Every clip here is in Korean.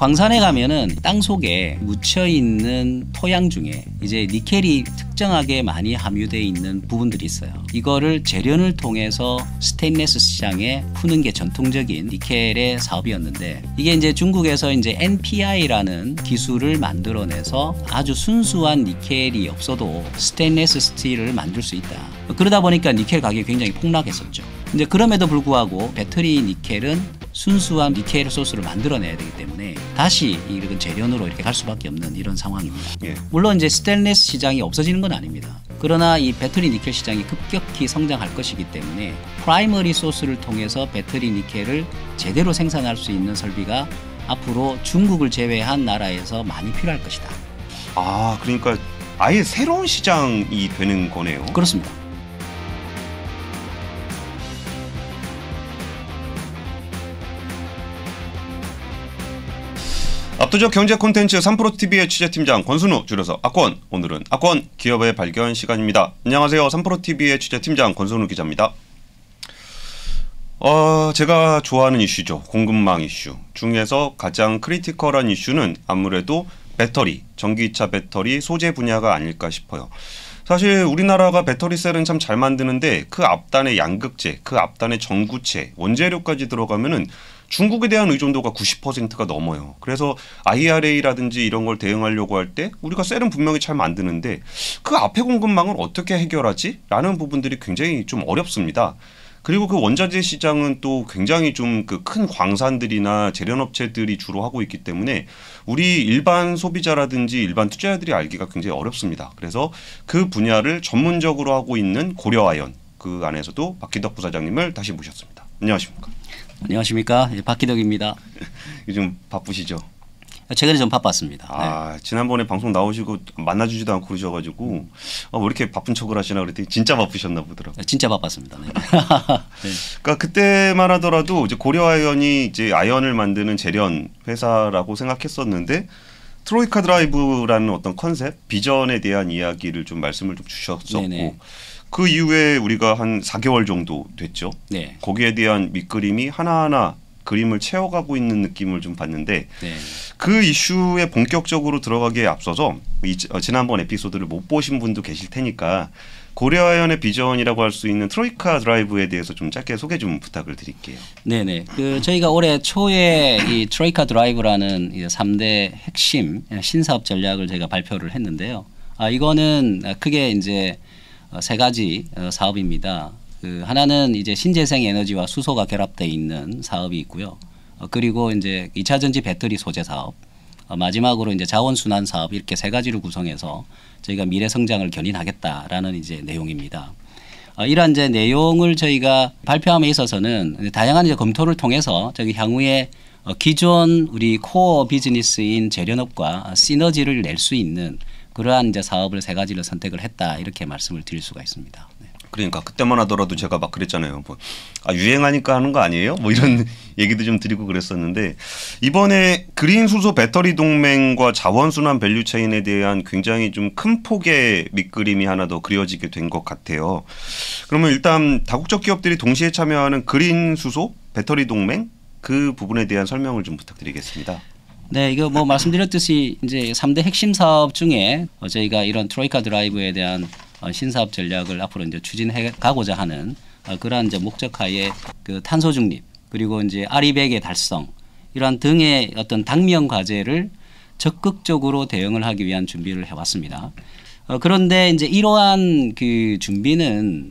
광산에 가면은 땅 속에 묻혀 있는 토양 중에 이제 니켈이 특정하게 많이 함유되어 있는 부분들이 있어요. 이거를 재련을 통해서 스테인리스 시장에 푸는 게 전통적인 니켈의 사업이었는데, 이게 이제 중국에서 이제 NPI라는 기술을 만들어내서 아주 순수한 니켈이 없어도 스테인리스 스틸을 만들 수 있다. 그러다 보니까 니켈 가격이 굉장히 폭락했었죠. 이제 그럼에도 불구하고 배터리 니켈은 순수한 니켈 소스를 만들어내야 되기 때문에 다시 이런 재련으로 이렇게 갈 수밖에 없는 이런 상황입니다. 예. 물론 이제 스테인리스 시장이 없어지는 건 아닙니다. 그러나 이 배터리 니켈 시장이 급격히 성장할 것이기 때문에 프라이머리 소스를 통해서 배터리 니켈을 제대로 생산할 수 있는 설비가 앞으로 중국을 제외한 나라에서 많이 필요할 것이다. 아, 그러니까 아예 새로운 시장이 되는 거네요. 그렇습니다. 압도적 경제 콘텐츠 3프로TV의 취재팀장 권순우, 줄여서 아권. 오늘은 아권 기업의 발견 시간입니다. 안녕하세요. 3프로TV의 취재팀장 권순우 기자입니다. 제가 좋아하는 이슈죠. 공급망 이슈 중에서 가장 크리티컬한 이슈는 아무래도 배터리, 전기차 배터리 소재 분야가 아닐까 싶어요. 사실 우리나라가 배터리 셀은 참 잘 만드는데 그 앞단에 양극재, 그 앞단에 전구체, 원재료까지 들어가면은 중국에 대한 의존도가 90%가 넘어요. 그래서 IRA라든지 이런 걸 대응하려고 할 때 우리가 셀은 분명히 잘 만드는데 그 앞에 공급망을 어떻게 해결하지? 라는 부분들이 굉장히 좀 어렵습니다. 그리고 그 원자재 시장은 또 굉장히 좀 그 큰 광산들이나 재련업체들이 주로 하고 있기 때문에 우리 일반 소비자라든지 일반 투자자들이 알기가 굉장히 어렵습니다. 그래서 그 분야를 전문적으로 하고 있는 고려아연, 그 안에서도 박기덕 부사장님을 다시 모셨습니다. 안녕하십니까? 안녕하십니까? 박기덕입니다. 요즘 바쁘시죠? 최근에 좀 바빴습니다. 아, 네. 지난번에 방송 나오시고 만나주지도 않고 그러셔가지고 왜 이렇게 바쁜 척을 하시나 그랬더니 진짜 바쁘셨나 보더라고요. 진짜 바빴습니다. 네. 네. 그러니까 그때만 하더라도 이제 고려아연이 이제 아연을 만드는 재련 회사라고 생각했었는데 트로이카 드라이브라는 어떤 컨셉, 비전에 대한 이야기를 좀 말씀을 좀 주셨었고. 네네. 그 이후에 우리가 한 4개월 정도 됐죠. 네. 거기에 대한 밑그림이 하나하나 그림을 채워가고 있는 느낌을 좀 받는데 네. 그 이슈에 본격적으로 들어가기에 앞서서 지난번 에피소드를 못 보신 분도 계실 테니까 고려아연의 비전이라고 할 수 있는 트로이카 드라이브에 대해서 좀 짧게 소개 좀 부탁을 드릴게요. 네네. 저희가 올해 초에 이 트로이카 드라이브라는 3대 핵심 신사업 전략을 저희가 발표를 했는데요. 이거는 크게 이제 세 가지 사업입니다. 하나는 이제 신재생 에너지와 수소가 결합되어 있는 사업이 있고요. 그리고 이제 2차 전지 배터리 소재 사업, 마지막으로 이제 자원 순환 사업, 이렇게 세 가지를 구성해서 저희가 미래 성장을 견인하겠다라는 이제 내용입니다. 이러한 이제 내용을 저희가 발표함에 있어서는 다양한 이제 검토를 통해서 저기 향후에 기존 우리 코어 비즈니스인 재련업과 시너지를 낼 수 있는 그러한 이제 사업을 세 가지를 선택을 했다, 이렇게 말씀을 드릴 수가 있습니다. 네. 그러니까 그때만 하더라도 제가 막 그랬잖아요. 유행하니까 하는 거 아니에요? 이런 얘기도 좀 드리고 그랬었는데 이번에 그린 수소 배터리 동맹과 자원순환 밸류체인에 대한 굉장히 좀 큰 폭의 밑그림이 하나 더 그려지게 된 것 같아요. 그러면 일단 다국적 기업들이 동시에 참여하는 그린 수소 배터리 동맹, 그 부분에 대한 설명을 좀 부탁드리겠습니다. 네, 이거 뭐 말씀드렸듯이 이제 3대 핵심 사업 중에 저희가 이런 트로이카 드라이브에 대한 신사업 전략을 앞으로 이제 추진해 가고자 하는 그러한 이제 목적하에 그 탄소 중립, 그리고 이제 RE100의 달성, 이러한 등의 어떤 당면 과제를 적극적으로 대응을 하기 위한 준비를 해왔습니다. 그런데 이제 이러한 그 준비는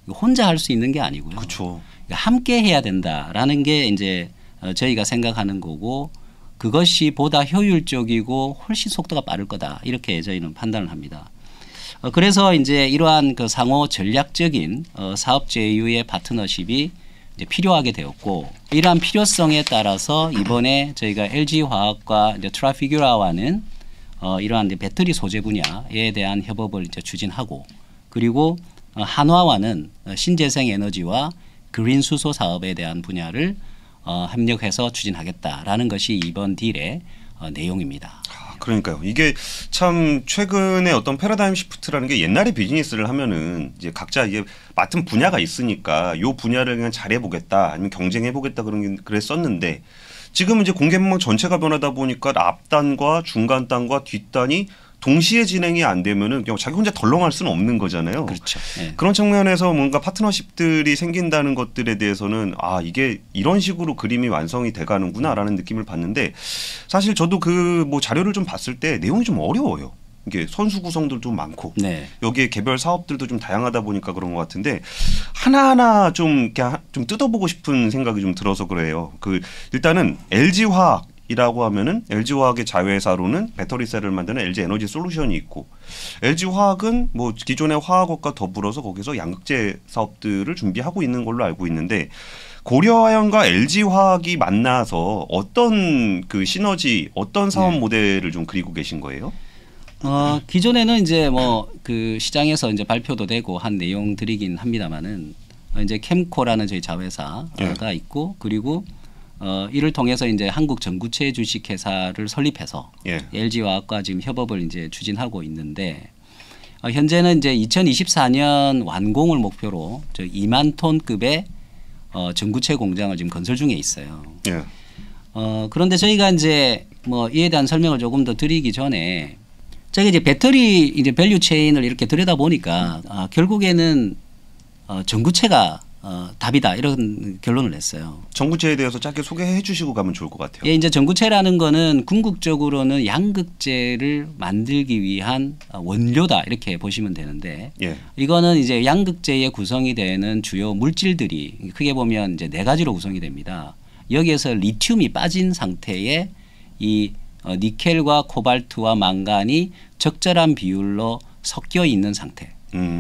혼자 할 수 있는 게 아니고요. 그렇죠. 함께 해야 된다라는 게 이제 저희가 생각하는 거고, 그것이 보다 효율적이고 훨씬 속도가 빠를 거다, 이렇게 저희는 판단을 합니다. 그래서 이제 이러한 그 상호 전략적인 사업 제휴의 파트너십이 이제 필요하게 되었고, 이러한 필요성에 따라서 이번에 저희가 LG화학과 이제 트라피규라와는 이러한 배터리 소재 분야에 대한 협업을 이제 추진하고, 그리고 한화와는 신재생 에너지와 그린 수소 사업에 대한 분야를 협력해서 추진하겠다라는 것이 이번 딜의 내용입니다. 그러니까요. 이게 참 최근에 어떤 패러다임 시프트라는 게, 옛날에 비즈니스를 하면은 이제 각자 이게 맡은 분야가 있으니까 요 분야를 그냥 잘해보겠다, 아니면 경쟁해보겠다, 그런 게 그랬었는데, 지금은 이제 공개망 전체가 변하다 보니까 앞단과 중간단과 뒷단이 동시에 진행이 안 되면은 그냥 자기 혼자 덜렁할 수는 없는 거잖아요. 그렇죠. 네. 그런 측면에서 뭔가 파트너십들이 생긴다는 것들에 대해서는 아 이게 이런 식으로 그림이 완성이 돼가는구나라는 느낌을 받는데 사실 저도 그 뭐 자료를 좀 봤을 때 내용이 좀 어려워요. 이게 선수 구성들도 많고 네. 여기에 개별 사업들도 좀 다양하다 보니까 그런 것 같은데 하나하나 좀 뜯어보고 싶은 생각이 좀 들어서 그래요. 그 일단은 LG화학 이라고 하면은 LG화학의 자회사로는 배터리셀을 만드는 LG에너지 솔루션이 있고 LG화학은 뭐 기존의 화학업과 더불어서 거기서 양극재 사업들을 준비하고 있는 걸로 알고 있는데 고려아연과 LG화학이 만나서 어떤 그 시너지 어떤 사업 모델을 좀 그리고 계신 거예요? 기존에는 이제 뭐 그 시장에서 이제 발표도 되고 한 내용들이긴 합니다만은 이제 캠코라는 저희 자회사가 있고 그리고 이를 통해서 이제 한국 전구체 주식회사를 설립해서 LG화학과 지금 협업을 이제 추진하고 있는데 현재는 이제 2024년 완공을 목표로 저 2만 톤급의 전구체 공장을 지금 건설 중에 있어요. 그런데 저희가 이제 뭐 이에 대한 설명을 조금 더 드리기 전에 저희가 이제 배터리 이제 밸류 체인을 이렇게 들여다 보니까 결국에는 전구체가 답이다 이런 결론을 냈어요. 전구체에 대해서 짧게 소개해 주시고 가면 좋을 것 같아요. 예, 이제 전구체라는 거는 궁극적으로는 양극재를 만들기 위한 원료다 이렇게 보시면 되는데 이거는 이제 양극재의 구성이 되는 주요 물질들이 크게 보면 이제 4가지로 구성이 됩니다. 여기에서 리튬이 빠진 상태에 이 니켈과 코발트와 망간이 적절한 비율로 섞여 있는 상태.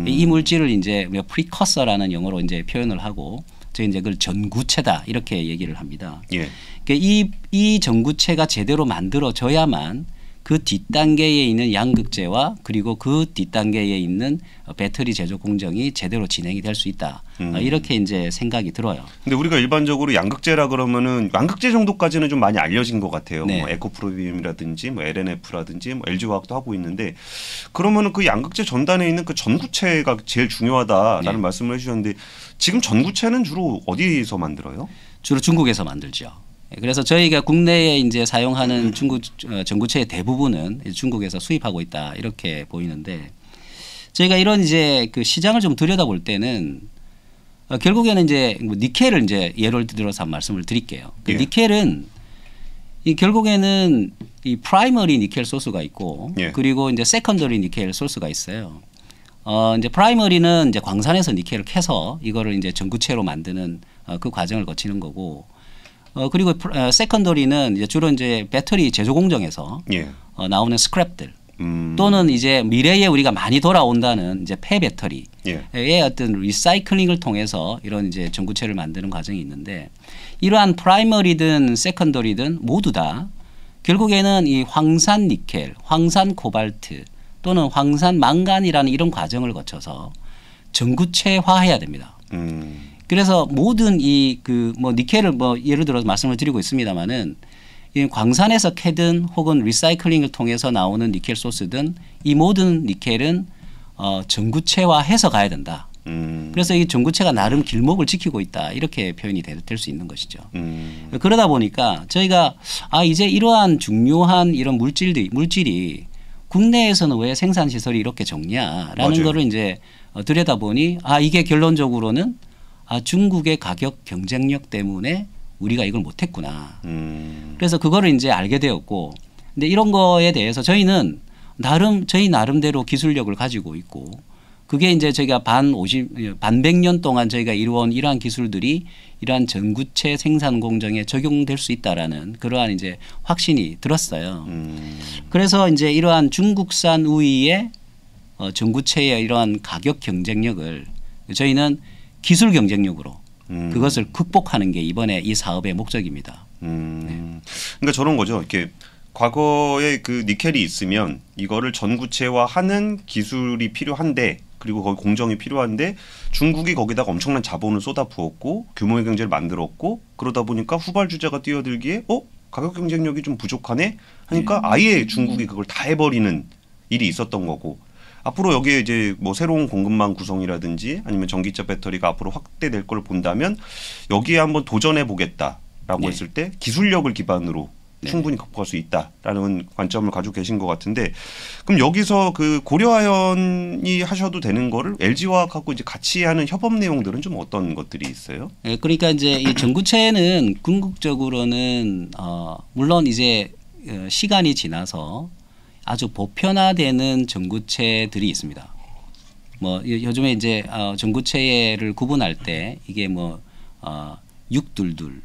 이 물질을 이제 우리가 프리커서라는 용어로 이제 표현을 하고 저희 이제 그걸 전구체다 이렇게 얘기를 합니다. 그러니까 이 전구체가 제대로 만들어져야만 그 뒷단계에 있는 양극재와 그리고 그 뒷단계에 있는 배터리 제조 공정이 제대로 진행이 될 수 있다. 이렇게 이제 생각이 들어요. 근데 우리가 일반적으로 양극재라 그러면은 양극재 정도까지는 좀 많이 알려진 것 같아요. 뭐 에코프로비움이라든지 뭐 LNF라든지 뭐 LG화학도 하고 있는데 그러면은 그 양극재 전단에 있는 그 전구체가 제일 중요하다라는 말씀을 해주셨는데 지금 전구체는 주로 어디서 만들어요? 주로 중국에서 만들죠. 그래서 저희가 국내에 이제 사용하는 중국 전구체의 대부분은 중국에서 수입하고 있다 이렇게 보이는데 저희가 이런 이제 그 시장을 좀 들여다볼 때는 결국에는 이제 니켈을 이제 예를 들어서 한 말씀을 드릴게요. 그 니켈은 이 결국에는 이 프라이머리 니켈 소스가 있고 그리고 이제 세컨더리 니켈 소스가 있어요. 이제 프라이머리는 이제 광산에서 니켈을 캐서 이거를 이제 전구체로 만드는 그 과정을 거치는 거고. 그리고 세컨더리는 이제 주로 이제 배터리 제조 공정에서 나오는 스크랩들 또는 이제 미래에 우리가 많이 돌아온다는 이제 폐배터리의 어떤 리사이클링을 통해서 이런 이제 전구체를 만드는 과정이 있는데 이러한 프라이머리든 세컨더리든 모두 다 결국에는 이 황산 니켈, 황산 코발트 또는 황산 망간이라는 이런 과정을 거쳐서 전구체화해야 됩니다. 그래서 모든 이 그 뭐 니켈을 뭐 예를 들어서 말씀을 드리고 있습니다만은 이 광산에서 캐든 혹은 리사이클링을 통해서 나오는 니켈 소스든 이 모든 니켈은 전구체화해서 가야 된다. 그래서 이 전구체가 나름 길목을 지키고 있다 이렇게 표현이 될 수 있는 것이죠. 그러다 보니까 저희가 이제 이러한 중요한 이런 물질이 국내에서는 왜 생산 시설이 이렇게 적냐라는 거를 이제 들여다보니 이게 결론적으로는 중국의 가격 경쟁력 때문에 우리가 이걸 못했구나. 그래서 그거를 이제 알게 되었고, 근데 이런 거에 대해서 저희는 저희 나름대로 기술력을 가지고 있고, 그게 이제 저희가 반백년 동안 저희가 이루어온 이러한 기술들이 이러한 전구체 생산 공정에 적용될 수 있다라는 그러한 이제 확신이 들었어요. 그래서 이제 이러한 중국산 우위의 전구체의 이러한 가격 경쟁력을 저희는 기술 경쟁력으로 그것을 극복하는 게 이번에 이 사업의 목적입니다. 그러니까 저런 거죠. 이렇게 과거에 그 니켈이 있으면 이거를 전구체화하는 기술이 필요한데 그리고 거기 공정이 필요한데 중국이 거기다가 엄청난 자본을 쏟아부었고 규모의 경제를 만들었고 그러다 보니까 후발주자가 뛰어들기에 가격 경쟁력이 좀 부족하네 하니까 아예 중국이 그걸 다 해버리는 일이 있었던 거고 앞으로 여기에 이제 뭐 새로운 공급망 구성이라든지 아니면 전기차 배터리가 앞으로 확대될 걸 본다면 여기에 한번 도전해 보겠다. 네. 했을 때 기술력을 기반으로 네. 충분히 극복할 수 있다라는 관점을 가지고 계신 것 같은데 그럼 여기서 그 고려아연이 하셔도 되는 거를 LG화학하고 이제 같이 하는 협업 내용들은 좀 어떤 것들이 있어요? 네, 그러니까 이제 이 전구체는 궁극적으로는 물론 이제 시간이 지나서 아주 보편화되는 전구체들이 있습니다. 뭐 요즘에 이제 전구체를 구분할 때 이게 뭐 622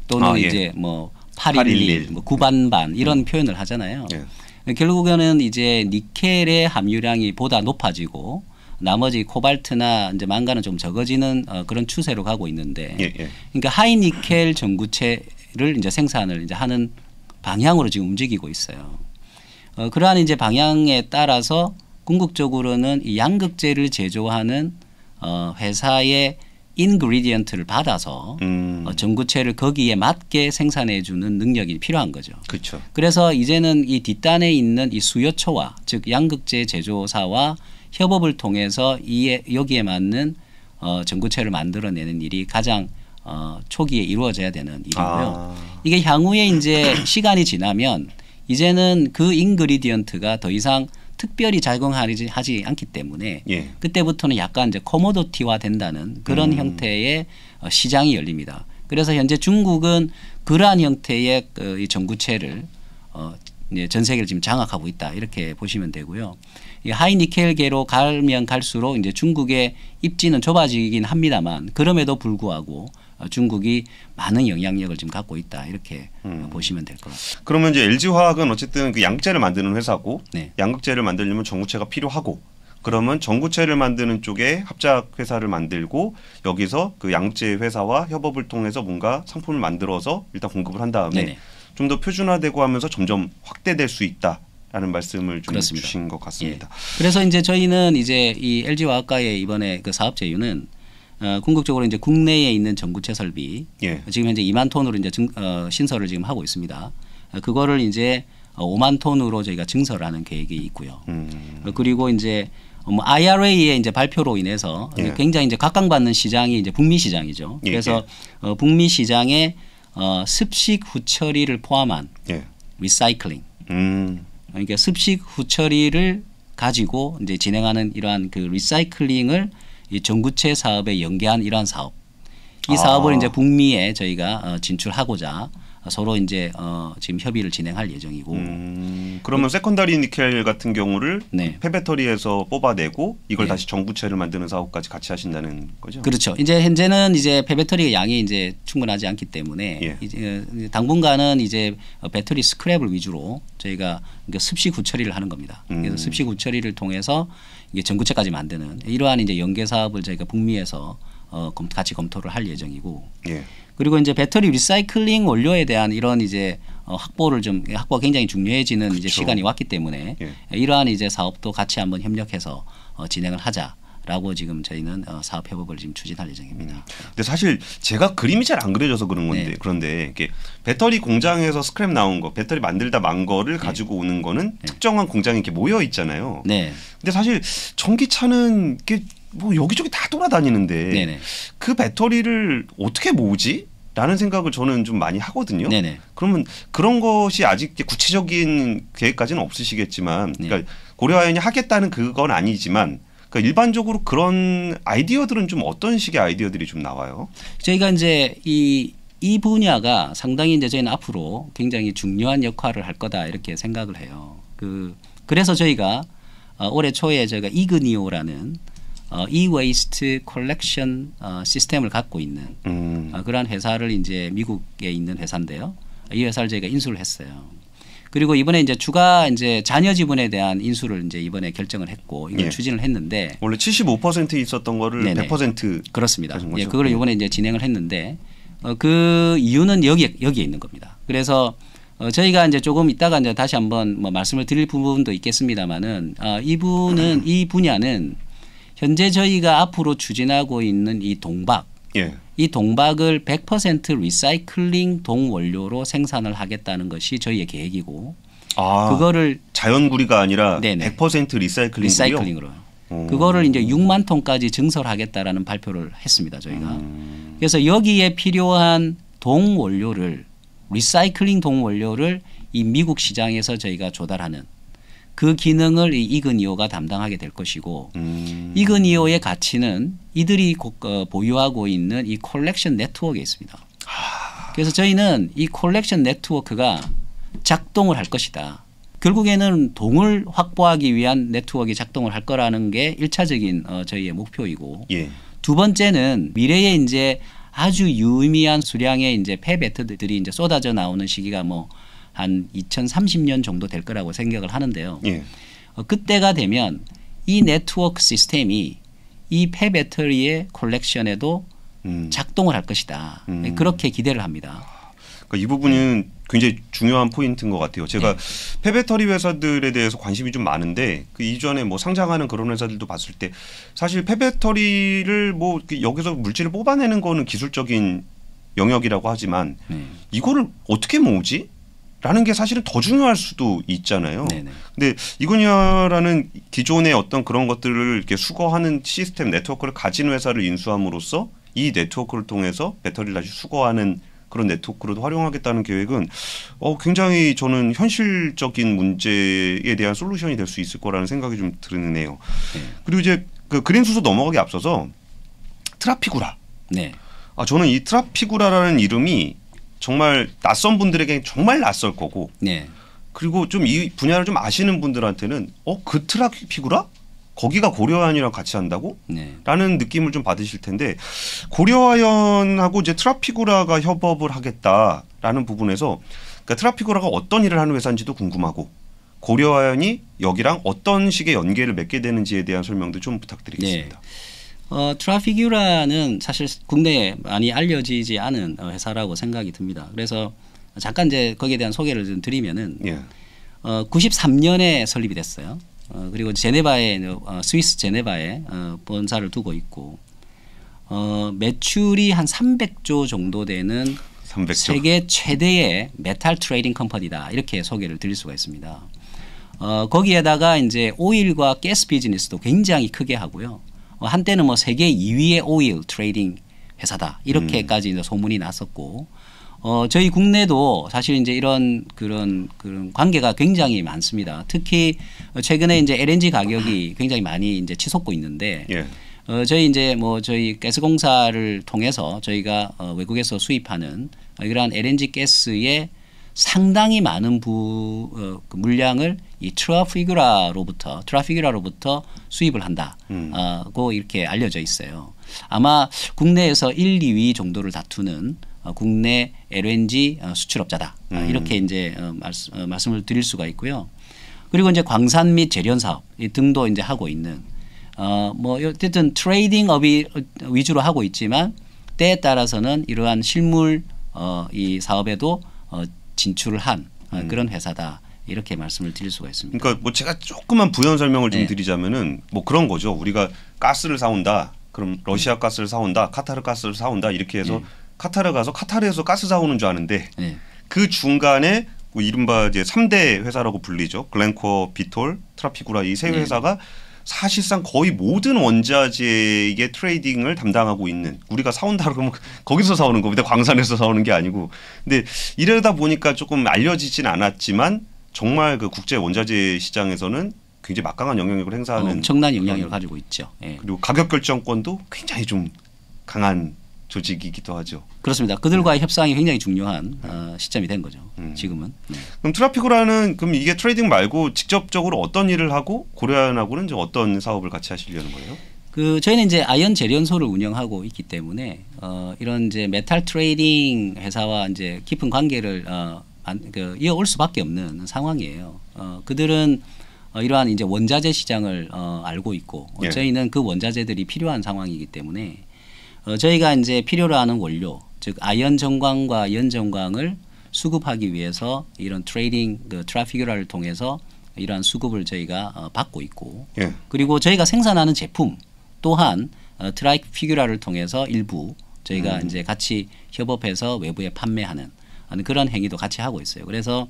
또는 예. 이제 뭐 811, 뭐 9반반 이런 표현을 하잖아요. 예. 결국에는 이제 니켈의 함유량이 보다 높아지고 나머지 코발트나 이제 망간은 좀 적어지는 그런 추세로 가고 있는데, 예, 예. 그러니까 하이니켈 전구체를 이제 생산을 이제 하는 방향으로 지금 움직이고 있어요. 그러한 이제 방향에 따라서 궁극적으로는 이 양극재를 제조하는 회사의 인그리디언트를 받아서 전구체를 거기에 맞게 생산해 주는 능력이 필요한 거죠. 그렇죠. 그래서 이제는 이 뒷단에 있는 이 수요처와 즉 양극재 제조사와 협업을 통해서 여기에 맞는 전구체를 만들어내는 일이 가장 초기에 이루어져야 되는 일이고요. 이게 향후에 이제 시간이 지나면 이제는 그 인그리디언트가 더 이상 특별히 작용하지 않기 때문에 예. 그때부터는 약간 이제 커모더티화 된다는 그런 형태의 시장이 열립니다. 그래서 현재 중국은 그러한 형태의 이 전구체를 전 세계를 지금 장악하고 있다 이렇게 보시면 되고요. 이 하이니켈계로 가면 갈수록 이제 중국의 입지는 좁아지긴 합니다만 그럼에도 불구하고 중국이 많은 영향력을 지금 갖고 있다 이렇게 보시면 될 것 같습니다. 그러면 이제 LG화학은 어쨌든 그 양재를 만드는 회사고 네. 양극재를 만들려면 전구체가 필요하고 그러면 전구체를 만드는 쪽에 합작 회사를 만들고 여기서 그 양재 회사와 협업을 통해서 뭔가 상품을 만들어서 일단 공급을 한 다음에 좀 더 표준화되고 하면서 점점 확대될 수 있다라는 말씀을 좀 그렇습니다. 주신 것 같습니다. 예. 그래서 이제 저희는 이제 이 LG화학과의 이번에 그 사업 제휴는 궁극적으로 이제 국내에 있는 전구체 설비 예. 지금 현재 2만 톤으로 이제 신설을 지금 하고 있습니다. 그거를 이제 5만 톤으로 저희가 증설하는 계획이 있고요. 그리고 이제 뭐 IRA의 이제 발표로 인해서 예. 굉장히 이제 각광받는 시장이 이제 북미 시장이죠. 예. 그래서 북미 시장에 습식 후처리를 포함한 예. 리사이클링, 그러니까 습식 후처리를 가지고 이제 진행하는 이러한 그 리사이클링을 이 전구체 사업에 연계한 이러한 사업. 이 사업을 이제 북미에 저희가 진출하고자 서로 이제 지금 협의를 진행할 예정이고. 그러면 세컨더리 니켈 같은 경우를 네. 폐배터리에서 뽑아내고 이걸 네. 다시 전구체를 만드는 사업까지 같이 하신다는 거죠? 그렇죠. 이제 현재는 이제 폐배터리의 양이 이제 충분하지 않기 때문에 예. 이제 당분간은 이제 배터리 스크랩을 위주로 저희가 습식 후처리를 하는 겁니다. 그래서 습식 후처리를 통해서 이게 전구체까지 만드는 이러한 이제 연계 사업을 저희가 북미에서 같이 검토를 할 예정이고. 예. 그리고 이제 배터리 리사이클링 원료에 대한 이런 이제 확보가 굉장히 중요해지는 그렇죠. 이제 시간이 왔기 때문에 예. 이러한 이제 사업도 같이 한번 협력해서 진행을 하자라고 지금 저희는 사업 협업을 지금 추진할 예정입니다. 근데 사실 제가 그림이 잘 안 그려져서 그런 건데 네. 그런데 이게 배터리 공장에서 스크랩 나온 거, 배터리 만들다 만 거를 가지고 오는 거는 특정한 공장에 이렇게 모여 있잖아요. 네. 근데 사실 전기차는 이게 뭐 여기저기 다 돌아다니는데 네네. 그 배터리를 어떻게 모으지? 라는 생각을 저는 좀 많이 하거든요. 네네. 그러면 그런 것이 아직 구체적인 계획까지는 없으시겠지만 그러니까 고려아연이 하겠다는 그건 아니지만 그러니까 일반적으로 그런 아이디어들은 좀 어떤 식의 아이디어들이 좀 나와요? 저희가 이제 이 분야가 상당히 이제 저희는 앞으로 굉장히 중요한 역할을 할 거다 이렇게 생각을 해요. 그래서 저희가 올해 초에 저희가 이그니오라는 e-waste collection 시스템을 갖고 있는 그러한 회사를 이제 미국에 있는 회사인데요. 이 회사를 저희가 인수를 했어요. 그리고 이번에 이제 추가 이제 잔여 지분에 대한 인수를 이제 이번에 결정을 했고 이걸 예. 추진을 했는데 원래 75% 있었던 거를 네네. 100% 그렇습니다. 하신 거죠? 예, 그걸 이번에 이제 진행을 했는데 그 이유는 여기에 있는 겁니다. 그래서 저희가 이제 조금 이따가 이제 다시 한번 뭐 말씀을 드릴 부분도 있겠습니다만은 이 분야는 현재 저희가 앞으로 추진하고 있는 이 동박, 예. 이 동박을 100% 리사이클링 동원료로 생산을 하겠다는 것이 저희의 계획이고, 그거를 자연구리가 아니라 네네. 100% 리사이클링으로 그거를 이제 6만 톤까지 증설하겠다라는 발표를 했습니다. 저희가. 그래서 여기에 필요한 동원료를 리사이클링 동원료를 이 미국 시장에서 저희가 조달하는 그 기능을 이 이그니오가 담당하게 될 것이고 이그니오의 가치는 이들이 보유하고 있는 이 콜렉션 네트워크에 있습니다. 그래서 저희는 이 콜렉션 네트워크가 작동을 할 것이다. 결국에는 동을 확보하기 위한 네트워크가 작동을 할 거라는 게 1차적인 저희의 목표이고 예. 두 번째는 미래에 이제 아주 유의미한 수량의 이제 폐배터리들이 이제 쏟아져 나오는 시기가 뭐 한 2030년 정도 될 거라고 생각을 하는데요. 예. 그때가 되면 이 네트워크 시스템이 이 폐배터리의 콜렉션에도 작동을 할 것이다. 그렇게 기대를 합니다. 그러니까 이 부분은 굉장히 중요한 포인트인 것 같아요. 제가 폐배터리 회사들에 대해서 관심이 좀 많은데 그 이전에 뭐 상장하는 그런 회사들도 봤을 때 사실 폐배터리를 뭐 여기서 물질을 뽑아내는 거는 기술적인 영역이라고 하지만 이거를 어떻게 모으지? 라는 게 사실은 더 중요할 수도 있잖아요. 네네. 근데 이그니아라는 기존의 어떤 그런 것들을 이렇게 수거하는 시스템 네트워크를 가진 회사를 인수함으로써 이 네트워크를 통해서 배터리를 다시 수거하는 그런 네트워크로도 활용하겠다는 계획은 굉장히 저는 현실적인 문제에 대한 솔루션이 될 수 있을 거라는 생각이 좀 드네요. 그리고 이제 그 그린 수소 넘어가기 앞서서 트라피구라. 네. 저는 이 트라피구라라는 이름이 정말 낯선 분들에게 정말 낯설 거고 네. 그리고 좀 이 분야를 좀 아시는 분들한테는 그 트라피구라? 거기가 고려아연이랑 같이 한다고? 네. 라는 느낌을 좀 받으실 텐데 고려아연하고 이제 트라피구라가 협업을 하겠다라는 부분에서 그러니까 트라피구라가 어떤 일을 하는 회사인지도 궁금하고 고려아연이 여기랑 어떤 식의 연계를 맺게 되는지에 대한 설명도 좀 부탁드리겠습니다. 네. 트라피규라는 사실 국내에 많이 알려지지 않은 회사라고 생각이 듭니다. 그래서 잠깐 이제 거기에 대한 소개를 좀 드리면은 93년에 설립이 됐어요. 그리고 제네바에 스위스 제네바에 본사를 두고 있고 매출이 한 300조 정도 되는 300조. 세계 최대의 메탈 트레이딩 컴퍼니다. 이렇게 소개를 드릴 수가 있습니다. 거기에다가 이제 오일과 가스 비즈니스도 굉장히 크게 하고요. 한때는 뭐 세계 2위의 오일 트레이딩 회사다 이렇게까지 이제 소문이 났었고 저희 국내도 사실 이제 이런 그런 관계가 굉장히 많습니다. 특히 최근에 이제 LNG 가격이 굉장히 많이 이제 치솟고 있는데 저희 이제 뭐 저희 가스공사를 통해서 저희가 외국에서 수입하는 이러한 LNG 가스의 상당히 많은 물량을 이 트라피규라로부터 수입을 한다고 이렇게 알려져 있어요. 아마 국내에서 1, 2위 정도를 다투는 국내 LNG 수출업자다. 이렇게 이제 말씀을 드릴 수가 있고요. 그리고 이제 광산 및 재련 사업 등도 이제 하고 있는 뭐 어쨌든 트레이딩 업이 위주로 하고 있지만 때에 따라서는 이러한 실물 이 사업에도 진출을 한 그런 회사다. 이렇게 말씀을 드릴 수가 있습니다. 그러니까 뭐 제가 조금만 부연 설명을 좀 드리자면은 뭐 그런 거죠. 우리가 가스를 사온다. 그럼 러시아 가스를 사온다. 카타르 가스를 사온다. 이렇게 해서 카타르 가서 카타르에서 가스 사오는 줄 아는데 그 중간에 뭐 이른바 이제 3대 회사라고 불리죠. 글렌코어, 비톨, 트라피구라 이 세 회사가 사실상 거의 모든 원자재의 트레이딩을 담당하고 있는 우리가 사온다 그러면 거기서 사오는 겁니다. 광산에서 사오는 게 아니고. 근데 이러다 보니까 조금 알려지진 않았지만 정말 그 국제 원자재 시장에서는 굉장히 막강한 영향력을 행사하는 엄청난 영향력을 가지고 있죠. 그리고 가격 결정권도 굉장히 좀 강한 조직이기도 하죠. 그렇습니다. 그들과의 협상이 굉장히 중요한 시점이 된 거죠. 지금은. 그럼 트라피구라는 그럼 이게 트레이딩 말고 직접적으로 어떤 일을 하고 고려아연하고는 이제 어떤 사업을 같이 하시려는 거예요? 저희는 이제 아연 재련소를 운영하고 있기 때문에 이런 이제 메탈 트레이딩 회사와 이제 깊은 관계를 이어올 수밖에 없는 상황이에요. 그들은 이러한 이제 원자재 시장을 알고 있고 저희는 그 원자재들이 필요한 상황이기 때문에 저희가 이제 필요로 하는 원료, 즉 아연 정광과 연 정광을 수급하기 위해서 이런 트레이딩 트라피규라를 통해서 이러한 수급을 저희가 받고 있고 그리고 저희가 생산하는 제품 또한 트라피규라를 통해서 일부 저희가 이제 같이 협업해서 외부에 판매하는 그런 행위도 같이 하고 있어요. 그래서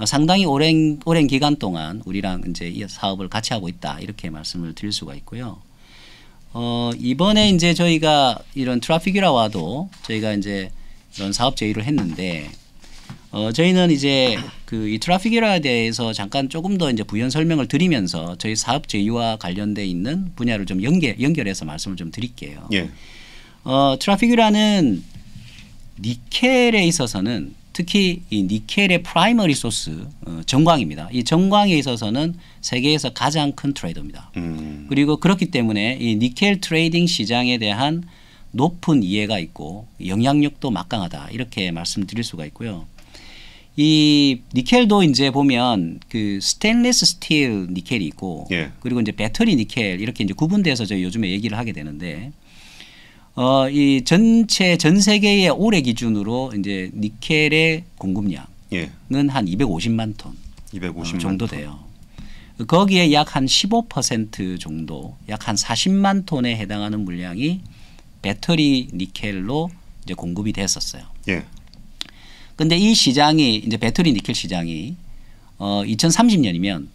상당히 오랜 기간 동안 우리랑 이제 이 사업을 같이 하고 있다 이렇게 말씀을 드릴 수가 있고요. 이번에 이제 저희가 이런 트라피규라와도 저희가 이제 그런 사업 제의를 했는데 저희는 이제 그 이 트라피규라에 대해서 잠깐 조금 더 이제 부연 설명을 드리면서 저희 사업 제의와 관련돼 있는 분야를 좀 연결해서 말씀을 좀 드릴게요. 예. 트라피규라는 니켈에 있어서는 특히 이 니켈의 프라이머리 소스 정광입니다. 이 정광에 있어서는 세계에서 가장 큰 트레이더입니다. 그리고 그렇기 때문에 이 니켈 트레이딩 시장에 대한 높은 이해가 있고 영향력도 막강하다 이렇게 말씀드릴 수가 있고요. 이 니켈도 이제 보면 그 스테인리스 스틸 니켈이 있고 예. 그리고 이제 배터리 니켈 이렇게 이제 구분돼서 저희 요즘에 얘기를 하게 되는데 이 전 세계의 올해 기준으로 이제 니켈의 공급량은 예. 한 250만 톤 250만 정도 톤. 돼요. 거기에 약 한 15% 정도, 약 한 40만 톤에 해당하는 물량이 배터리 니켈로 이제 공급이 됐었어요. 예. 근데 이 시장이 이제 배터리 니켈 시장이 2030년이면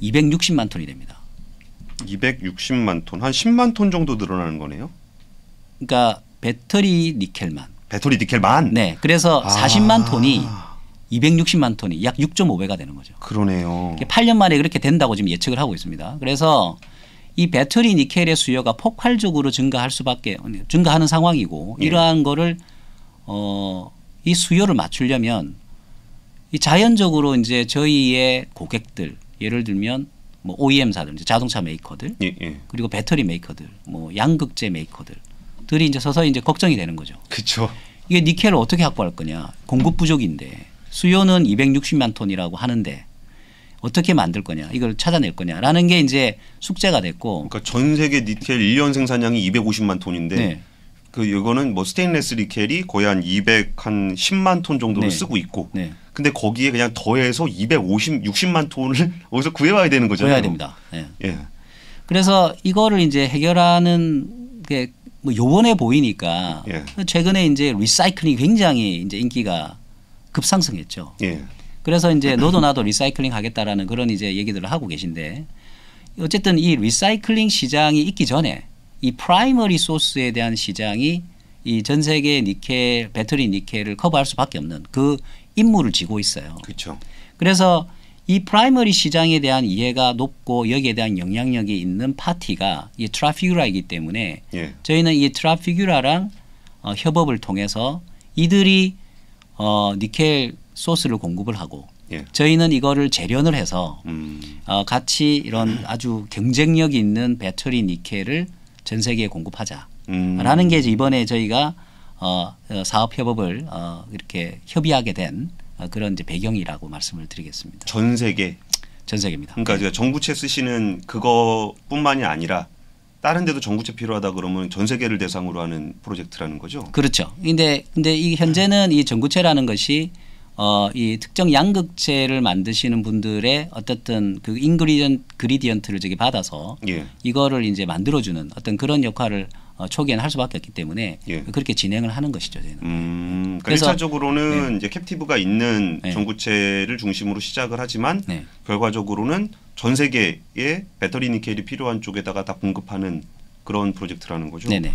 260만 톤이 됩니다. 260만 톤, 한 10만 톤 정도 늘어나는 거네요. 그러니까 배터리 니켈만. 배터리 니켈만. 네. 그래서 40만 톤이 260만 톤이 약 6.5배가 되는 거죠. 그러네요. 8년 만에 그렇게 된다고 지금 예측을 하고 있습니다. 그래서 이 배터리 니켈의 수요가 폭발적으로 증가하는 상황이고 예. 이러한 거를 이 수요를 맞추려면 이 자연적으로 이제 저희의 고객들 예를 들면 뭐 OEM사들 이제 자동차 메이커들 예, 예. 그리고 배터리 메이커들 뭐 양극재 메이커들들이 이제 서서히 이제 걱정이 되는 거죠. 그렇죠. 이게 니켈을 어떻게 확보할 거냐. 공급 부족인데 수요는 260만 톤이라고 하는데 어떻게 만들 거냐. 이걸 찾아낼 거냐라는 게 이제 숙제가 됐고. 그러니까 전 세계 니켈 1년 생산량이 250만 톤인데 네. 그 이거는 뭐 스테인레스 니켈이 거의 한 210만 톤 정도를 네. 쓰고 있고. 네. 근데 거기에 그냥 더해서 60만 톤을 어디서 구해와야 되는 거잖아요. 구해야 됩니다. 네. 예. 그래서 이거를 이제 해결하는 게 뭐 요번에 보이니까 예. 최근에 이제 리사이클링이 굉장히 이제 인기가 급상승했죠. 예. 그래서 이제 너도 나도 리사이클링 하겠다라는 그런 이제 얘기들을 하고 계신데 어쨌든 이 리사이클링 시장이 있기 전에 이 프라이머리 소스에 대한 시장이 이 전 세계 니켈 배터리 니켈을 커버할 수밖에 없는 그 임무를 지고 있어요. 그렇죠. 그래서 이 프라이머리 시장에 대한 이해가 높고 여기에 대한 영향력이 있는 파티가 이 트라피규라이기 때문에 예. 저희는 이 트라피규라랑 협업을 통해서 이들이 니켈 소스를 공급을 하고 예. 저희는 이거를 재련을 해서 같이 이런 아주 경쟁력 있는 배터리 니켈을 전 세계에 공급하자라는 게 이제 이번에 저희가 사업 협업을 이렇게 협의하게 된 그런 이제 배경이라고 말씀을 드리겠습니다. 전 세계. 전 세계입니다. 그러니까 이제 정부채 쓰시는 그거뿐만이 아니라 다른 데도 정부채 필요하다 그러면 전 세계를 대상으로 하는 프로젝트라는 거죠. 그렇죠. 근데 이 현재는 이 전구체라는 것이 이 특정 양극재를 만드시는 분들의 어떻든 그 그리디언트를 저기 받아서 예. 이거를 이제 만들어주는 어떤 그런 역할을 초기에는 할 수밖에 없기 때문에 예. 그렇게 진행을 하는 것이죠. 저희는. 그러니까 그래서 1차적으로는 이제 캡티브가 있는 네. 전구체를 중심으로 시작을 하지만 네. 결과적으로는 전 세계에 배터리 니켈이 필요한 쪽에다가 다 공급하는 그런 프로젝트라는 거죠. 네네.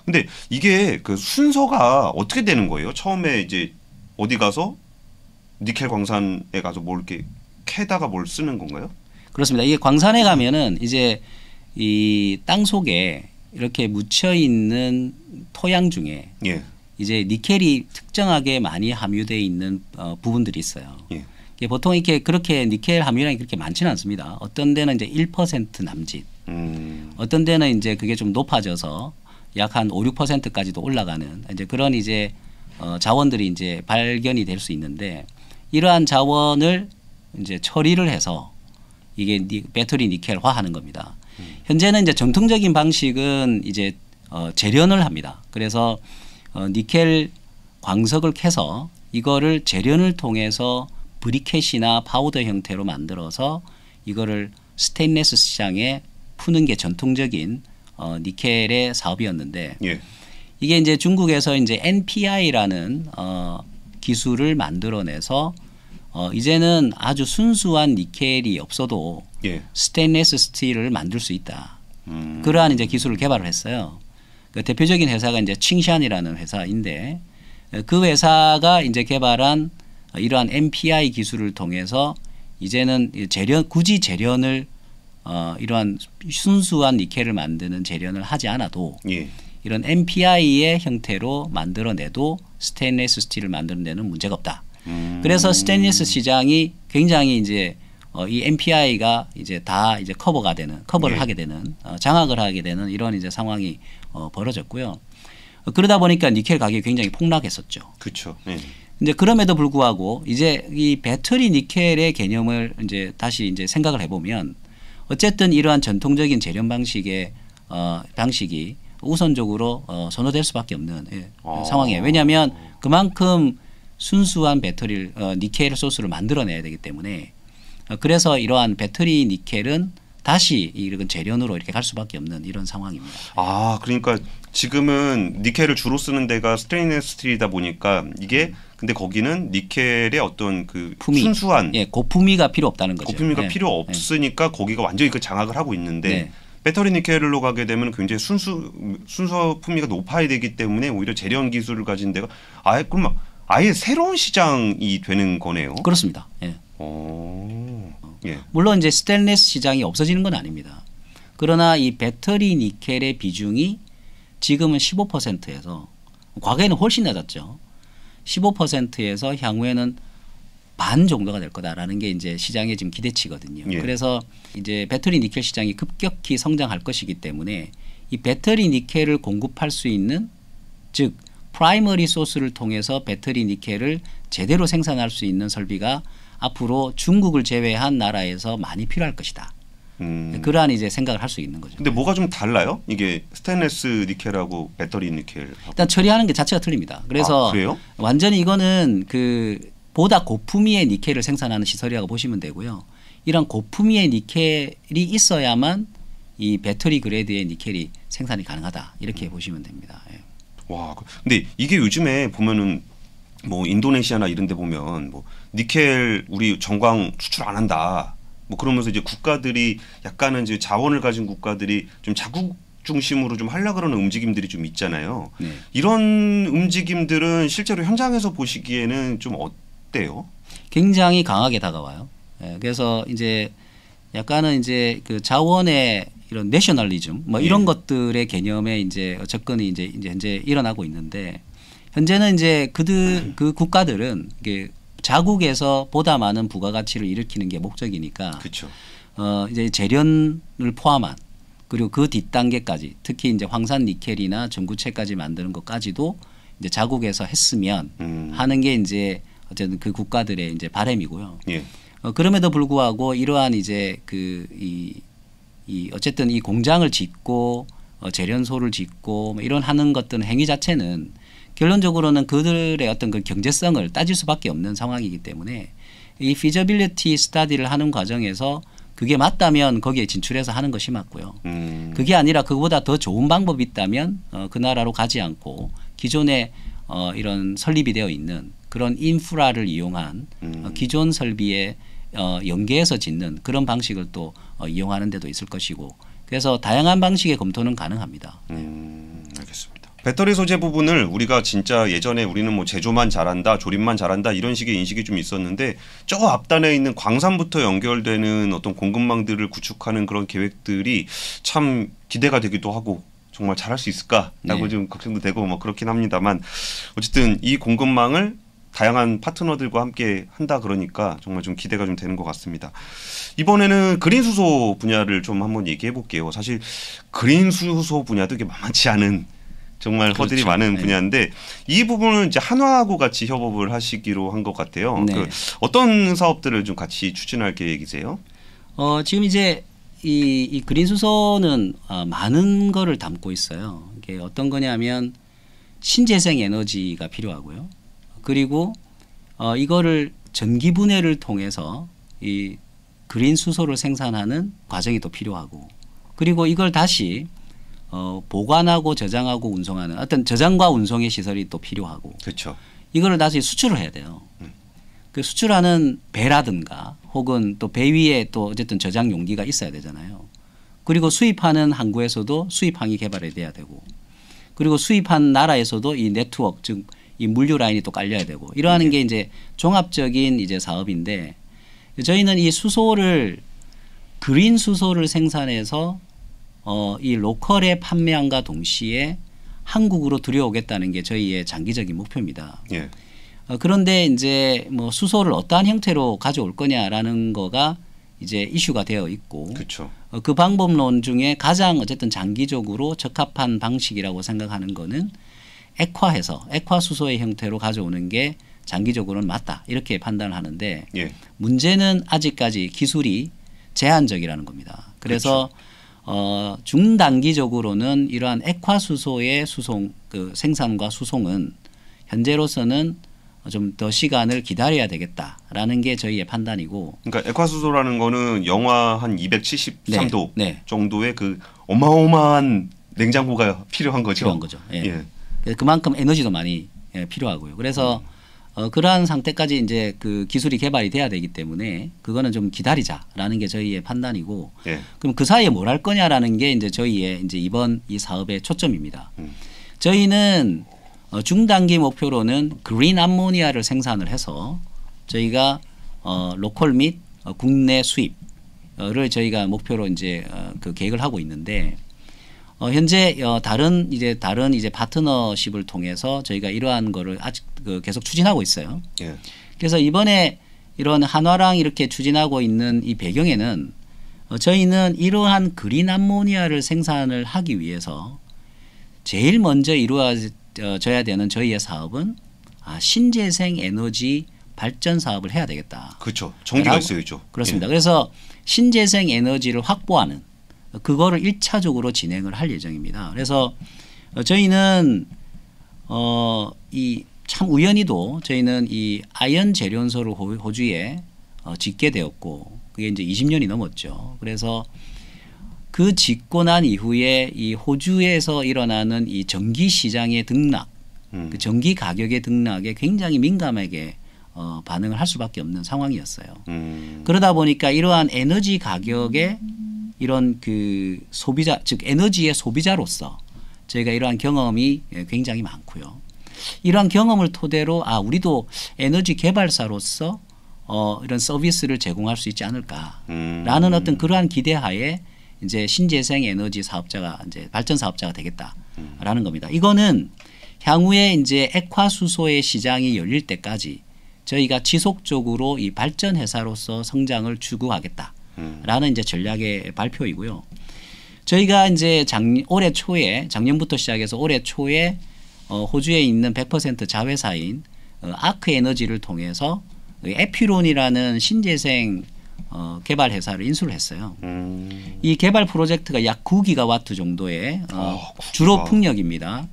근데 이게 그 순서가 어떻게 되는 거예요? 처음에 이제 어디 가서 니켈 광산에 가서 뭘 이렇게 캐다가 뭘 쓰는 건가요? 그렇습니다. 이게 광산에 가면은 이제 이 땅 속에 이렇게 묻혀 있는 토양 중에 예. 이제 니켈이 특정하게 많이 함유되어 있는 부분들이 있어요. 예. 이게 보통 이렇게 그렇게 니켈 함유량이 그렇게 많지는 않습니다. 어떤 데는 이제 1% 남짓, 어떤 데는 이제 그게 좀 높아져서 약 한 5, 6%까지도 올라가는 이제 그런 이제 자원들이 이제 발견이 될 수 있는데 이러한 자원을 이제 처리를 해서 이게 배터리 니켈화하는 겁니다. 현재는 이제 정통적인 방식은 이제 재련을 합니다. 그래서 니켈 광석을 캐서 이거를 재련을 통해서 브리켓이나 파우더 형태로 만들어서 이거를 스테인리스 시장에 푸는 게 전통적인 니켈의 사업이었는데 예. 이게 이제 중국에서 이제 NPI라는 기술을 만들어내서 이제는 아주 순수한 니켈이 없어도 예. 스테인리스 스틸을 만들 수 있다. 그러한 이제 기술을 개발을 했어요. 그 대표적인 회사가 이제 칭샨이라는 회사인데 그 회사가 이제 개발한 이러한 MPI 기술을 통해서 이제는 굳이 재련을 이러한 순수한 니켈을 만드는 재련을 하지 않아도 예. 이런 MPI의 형태로 만들어내도 스테인리스 스틸을 만드는 데는 문제가 없다. 그래서 스테인리스 시장이 굉장히 이제 이 MPI가 이제 다 이제 커버를 예. 하게 되는 장악을 하게 되는 이런 이제 상황이 벌어졌고요. 그러다 보니까 니켈 가격이 굉장히 폭락했었죠. 그렇죠. 예. 이제 그럼에도 불구하고 이제 이 배터리 니켈의 개념을 이제 다시 이제 생각을 해보면 어쨌든 이러한 전통적인 재련 방식이 우선적으로 선호될 수밖에 없는 상황이에요. 왜냐하면 그만큼 순수한 배터리를 니켈 소스를 만들어내야 되기 때문에 그래서 이러한 배터리 니켈은 다시 이런 재련으로 이렇게 갈 수밖에 없는 이런 상황입니다. 아, 그러니까 지금은 니켈을 주로 쓰는 데가 스테인리스 스틸이다 보니까 이게 근데 거기는 니켈의 어떤 그 순수한 고품위가 필요 없다는 거죠. 고품위가 필요 없으니까 거기가 완전히 그 장악을 하고 있는데 배터리 니켈로 가게 되면 굉장히 순수 품위가 높아야 되기 때문에 오히려 재련 기술을 가진 데가 그럼 아예 새로운 시장이 되는 거네요. 그렇습니다. 예. 예. 물론 이제 스테인리스 시장이 없어지는 건 아닙니다. 그러나 이 배터리 니켈의 비중이 지금은 15%에서 과거에는 훨씬 낮았죠. 15%에서 향후에는 반 정도가 될 거다라는 게 이제 시장의 지금 기대치거든요. 예. 그래서 이제 배터리 니켈 시장이 급격히 성장할 것이기 때문에 이 배터리 니켈을 공급할 수 있는 즉 프라이머리 소스를 통해서 배터리 니켈을 제대로 생산할 수 있는 설비가 앞으로 중국을 제외한 나라에서 많이 필요할 것이다. 그러한 이제 생각을 할 수 있는 거죠. 근데 뭐가 좀 달라요? 이게 스테인리스 니켈하고 배터리 니켈. 일단 처리하는 게 자체가 틀립니다. 그래서 그래요? 완전히 이거는 보다 고품위의 니켈을 생산하는 시설이라고 보시면 되고요. 이런 고품위의 니켈이 있어야만 이 배터리 그레이드의 니켈이 생산이 가능하다. 이렇게 보시면 됩니다. 예. 와, 근데 이게 요즘에 보면은 뭐 인도네시아나 이런 데 보면 뭐 니켈 우리 정광 수출 안 한다. 뭐 그러면서 이제 국가들이 약간은 이제 자원을 가진 국가들이 좀 자국 중심으로 좀 하려고 그러는 움직임들이 좀 있잖아요. 네. 이런 움직임들은 실제로 현장에서 보시기에는 좀 어때요? 굉장히 강하게 다가와요. 예, 그래서 이제 약간은 이제 그 자원의 이런 내셔널리즘 뭐 이런 것들의 개념에 이제 접근이 이제 현재 일어나고 있는데 현재는 이제 그 국가들은 이게 자국에서 보다 많은 부가가치를 일으키는 게 목적이니까 그렇죠. 이제 재련을 포함한 그리고 그 뒷단계까지 특히 이제 황산 니켈이나 전구체까지 만드는 것까지도 이제 자국에서 했으면 하는 게 이제 어쨌든 그 국가들의 이제 바람이고요. 예. 그럼에도 불구하고 이러한 이제 어쨌든 이 공장을 짓고 재련소를 짓고 뭐 이런 하는 것들은 행위 자체는 결론적으로는 그들의 어떤 그 경제성을 따질 수밖에 없는 상황이기 때문에 이 feasibility study를 하는 과정에서 그게 맞다면 거기에 진출해서 하는 것이 맞고요. 그게 아니라 그거보다 더 좋은 방법이 있다면 그 나라로 가지 않고 기존에 이런 설립이 되어 있는 그런 인프라를 이용한 기존 설비에 연계해서 짓는 그런 방식을 또 이용하는 데도 있을 것이고 그래서 다양한 방식의 검토는 가능합니다. 알겠습니다. 배터리 소재 부분을 우리가 진짜 예전에 우리는 뭐 제조만 잘한다, 조립만 잘한다 이런 식의 인식이 좀 있었는데 저 앞단에 있는 광산부터 연결되는 어떤 공급망들을 구축하는 그런 계획들이 참 기대가 되기도 하고 정말 잘할 수 있을까라고 좀 걱정도 되고 뭐 그렇긴 합니다만 어쨌든 이 공급망을 다양한 파트너들과 함께 한다 그러니까 정말 좀 기대가 좀 되는 것 같습니다. 이번에는 그린 수소 분야를 좀 한번 얘기해 볼게요. 사실 그린 수소 분야도 이게 만만치 않은 정말 허들이 많은 분야인데 이 부분은 이제 한화하고 같이 협업을 하시기로 한 것 같아요. 네. 어떤 사업들을 좀 같이 추진할 계획이세요? 지금 이제 이 그린 수소는 많은 거를 담고 있어요. 이게 어떤 거냐면 신재생 에너지가 필요하고요. 그리고 이거를 전기 분해를 통해서 이 그린 수소를 생산하는 과정이 또 필요하고 그리고 이걸 다시 보관하고 저장하고 운송하는 어떤 저장과 운송의 시설이 또 필요하고 그렇죠. 이거를 다시 수출을 해야 돼요. 그 수출하는 배라든가 혹은 또 배 위에 또 어쨌든 저장 용기가 있어야 되잖아요. 그리고 수입하는 항구에서도 수입항이 개발이 돼야 되고 그리고 수입한 나라에서도 이 네트워크 즉 이 물류 라인이 또 깔려야 되고 이러한 게 이제 종합적인 이제 사업인데 저희는 이 수소를 그린 수소를 생산해서 이 로컬에 판매함과 동시에 한국으로 들여오겠다는 게 저희의 장기적인 목표입니다. 예. 그런데 이제 뭐 수소를 어떠한 형태로 가져올 거냐라는 거가 이제 이슈가 되어 있고 그렇죠. 그 방법론 중에 가장 어쨌든 장기적으로 적합한 방식이라고 생각하는 거는 액화해서 액화 수소의 형태로 가져오는 게 장기적으로는 맞다 이렇게 판단을 하는데 예. 문제는 아직까지 기술이 제한적이라는 겁니다. 그래서 중단기적으로는 이러한 액화 수소의 수송 그 생산과 수송은 현재로서는 좀 더 시간을 기다려야 되겠다라는 게 저희의 판단이고. 그러니까 액화수소라는 거는 영하 한 273도 네. 정도의 그 어마어마한 냉장고가 필요한 거죠. 필요한 거죠. 예. 예. 그만큼 에너지도 많이 필요하고요. 그래서 그러한 상태까지 이제 그 기술이 개발이 돼야 되기 때문에 그거는 좀 기다리자라는 게 저희의 판단이고. 예. 그럼 그 사이에 뭘 할 거냐라는 게 이제 저희의 이제 이번 이 사업의 초점입니다. 저희는 중단기 목표로는 그린 암모니아를 생산을 해서 저희가 로컬 및 국내 수입을 저희가 목표로 이제 그 계획을 하고 있는데 현재 다른 이제 파트너십을 통해서 저희가 이러한 거를 아직 계속 추진하고 있어요. 예. 그래서 이번에 이런 한화랑 이렇게 추진하고 있는 이 배경에는 저희는 이러한 그린 암모니아를 생산을 하기 위해서 제일 먼저 이루어져야 되는 저희의 사업은 신재생 에너지 발전 사업을 해야 되겠다. 그렇죠. 전기가 있어야죠. 그렇습니다. 그래서 신재생 에너지를 확보하는 그거를 1차적으로 진행을 할 예정입니다. 그래서 저희는 이 참 우연히도 저희는 이 아연 재련소를 호주에 짓게 되었고 그게 이제 20년이 넘었죠. 그래서 그 짓고 난 이후에 이 호주에서 일어나는 이 전기 시장의 등락, 그 전기 가격의 등락에 굉장히 민감하게 반응을 할 수밖에 없는 상황이었어요. 그러다 보니까 이러한 에너지 가격의 이런 그 소비자, 즉 에너지의 소비자로서 저희가 이러한 경험이 굉장히 많고요. 이러한 경험을 토대로 우리도 에너지 개발사로서 이런 서비스를 제공할 수 있지 않을까라는 어떤 그러한 기대하에 이제 신재생 에너지 사업자가 이제 발전 사업자가 되겠다라는 겁니다. 이거는 향후에 이제 액화 수소의 시장이 열릴 때까지 저희가 지속적으로 이 발전 회사로서 성장을 추구하겠다라는 이제 전략의 발표이고요. 저희가 이제 올해 초에 작년부터 시작해서 올해 초에 호주에 있는 100% 자회사인 아크 에너지를 통해서 에피론이라는 신재생 개발 회사를 인수를 했어요. 이 개발 프로젝트가 약 9기가와트 정도의 주로 풍력입니다.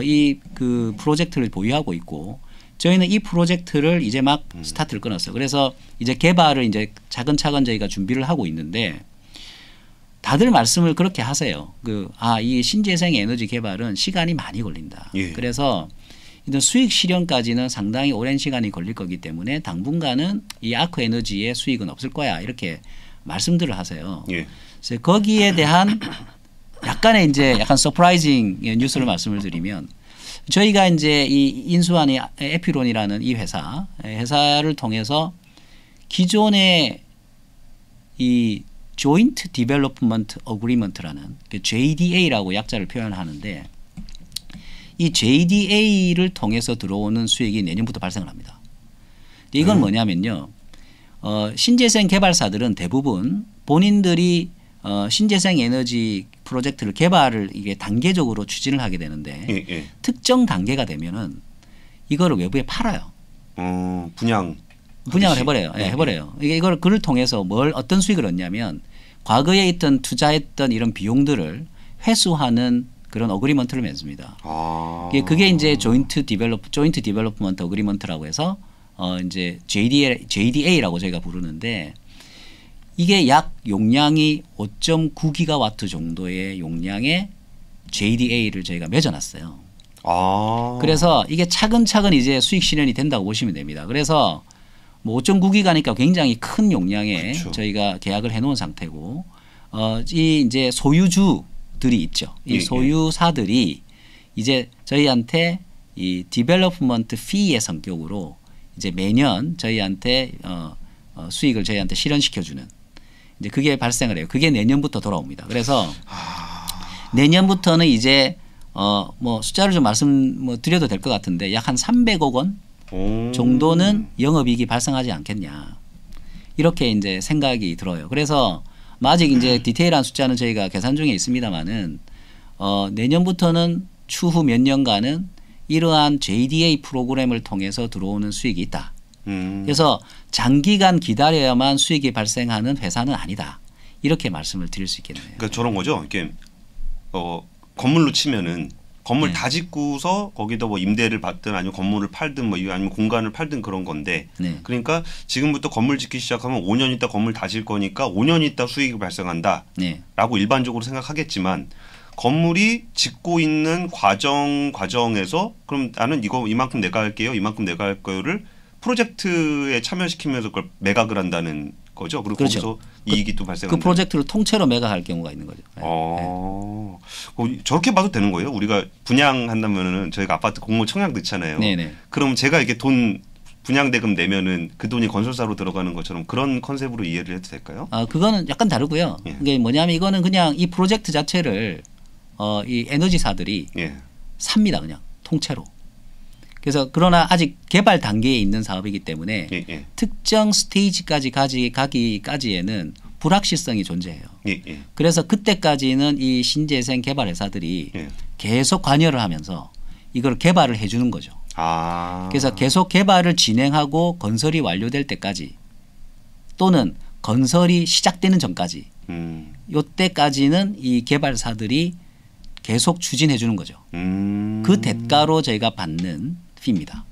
이 그 프로젝트를 보유하고 있고 저희는 이 프로젝트를 이제 막 스타트를 끊었어요. 그래서 이제 개발을 이제 차근차근 저희가 준비를 하고 있는데 다들 말씀을 그렇게 하세요. 이 신재생 에너지 개발은 시간이 많이 걸린다. 예. 그래서 이런 수익 실현까지는 상당히 오랜 시간이 걸릴 거기 때문에 당분간은 이 아크 에너지의 수익은 없을 거야. 이렇게 말씀들을 하세요. 예. 그래서 거기에 대한 약간의 이제 약간 서프라이징 뉴스를 말씀을 드리면 저희가 이제 이 인수한 이 에피론이라는 이 회사를 통해서 기존의 이 조인트 디벨롭먼트 어그리먼트라는 JDA라고 약자를 표현하는데 이 JDA를 통해서 들어오는 수익이 내년부터 발생을 합니다. 이건 뭐냐면요. 신재생 개발사들은 대부분 본인들이 신재생 에너지 프로젝트를 개발을 이게 단계적으로 추진을 하게 되는데 특정 단계가 되면은 이거를 외부에 팔아요. 분양을 해버려요. 해버려요. 이걸 그를 통해서 어떤 수익을 얻냐면 과거에 있던 투자했던 이런 비용들을 회수하는 그런 어그리먼트를 맺습니다. 그게 이제 조인트 디벨롭먼트 어그리먼트라고 해서 이제 JDA라고 저희가 부르는데 이게 약 용량이 5.9기가와트 정도의 용량의 JDA를 저희가 맺어놨어요. 그래서 이게 차근차근 이제 수익 실현이 된다고 보시면 됩니다. 그래서 뭐 5.9기가니까 굉장히 큰 용량에 그렇죠. 저희가 계약을 해놓은 상태고 이 이제 소유주들이 있죠. 이 소유사들이 이제 저희한테 이 디벨롭먼트 피의 성격으로 이제 매년 저희한테 수익을 저희한테 실현시켜주는 이제 그게 발생을 해요. 그게 내년부터 돌아옵니다. 그래서 내년부터는 이제 뭐 숫자를 좀 말씀 드려도 될 것 같은데 약 한 300억 원 정도는 영업이익이 발생하지 않겠냐 이렇게 이제 생각이 들어요. 그래서 아직 이제 디테일한 숫자는 저희가 계산 중에 있습니다만은 내년부터는 추후 몇 년간은 이러한 JDA 프로그램을 통해서 들어오는 수익이 있다. 그래서 장기간 기다려야만 수익이 발생하는 회사는 아니다. 이렇게 말씀을 드릴 수 있겠네요. 그러니까 저런 거죠. 이렇게 건물로 치면은 건물 네. 다 짓고서 거기다 뭐 임대를 받든 아니면 건물을 팔든 뭐 아니면 공간을 팔든 그런 건데 네. 그러니까 지금부터 건물 짓기 시작하면 5년 있다 건물 다 질 거니까 5년 있다 수익이 발생한다라고 네. 일반적으로 생각하겠지만 건물이 짓고 있는 과정에서 그럼 나는 이거 이만큼 내가 할게요. 이만큼 내가 할 거를 프로젝트에 참여시키면서 그걸 매각을 한다는 거죠. 그리고 그렇죠. 거기서 이익이 또 발생한다. 그 프로젝트를 통째로 매각할 경우가 있는 거죠. 네. 저렇게 봐도 되는 거예요? 우리가 분양한다면은 저희가 아파트 공모 청약 넣잖아요. 네네. 그럼 제가 이렇게 돈 분양 대금 내면은 그 돈이 건설사로 들어가는 것처럼 그런 컨셉으로 이해를 해도 될까요? 그거는 약간 다르고요. 예. 이게 뭐냐면 이거는 그냥 이 프로젝트 자체를 이 에너지사들이 예. 삽니다. 그냥 통째로. 그래서 그러나 아직 개발 단계에 있는 사업이기 때문에 예. 예. 특정 스테이지까지 가기까지에는 불확실성이 존재해요. 예. 예. 그래서 그때까지는 이 신재생 개발 회사들이 예. 계속 관여를 하면서 이걸 개발을 해 주는 거죠. 그래서 계속 개발을 진행하고 건설이 완료될 때까지 또는 건설이 시작되는 전까지 이때까지는 이 개발사들이 계속 추진해 주는 거죠. 그 대가로 저희가 받는 피입니다.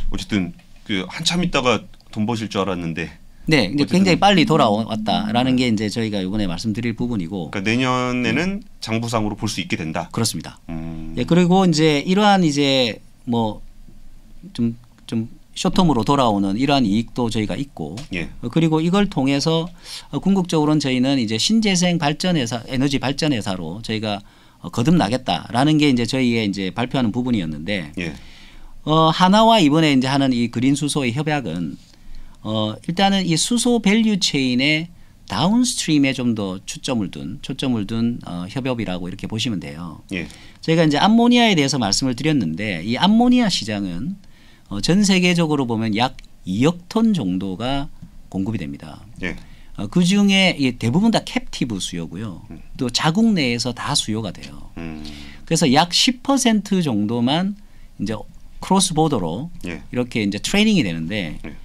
어쨌든 그 한참 있다가 돈 버실 줄 알았는데. 네, 이제 굉장히 빨리 돌아왔다라는 게 이제 저희가 이번에 말씀드릴 부분이고. 그러니까 내년에는 장부상으로 볼 수 있게 된다. 그렇습니다. 예, 그리고 이제 이러한 이제 뭐 좀 쇼텀으로 돌아오는 이러한 이익도 저희가 있고. 예. 그리고 이걸 통해서 궁극적으로는 저희는 이제 신재생 발전회사, 에너지 발전회사로 저희가 거듭나겠다라는 게 이제 저희의 이제 발표하는 부분이었는데. 예. 하나와 이번에 이제 하는 이 그린 수소의 협약은 일단은 이 수소 밸류 체인의 다운스트림에 좀 더 초점을 둔 협업이라고 이렇게 보시면 돼요. 예. 저희가 이제 암모니아에 대해서 말씀을 드렸는데 이 암모니아 시장은 전 세계적으로 보면 약 2억 톤 정도가 공급이 됩니다. 예. 그 중에 대부분 다 캡티브 수요고요. 또 자국 내에서 다 수요가 돼요. 그래서 약 10% 정도만 이제 크로스 보더로 예. 이렇게 이제 트레이닝이 되는데 예.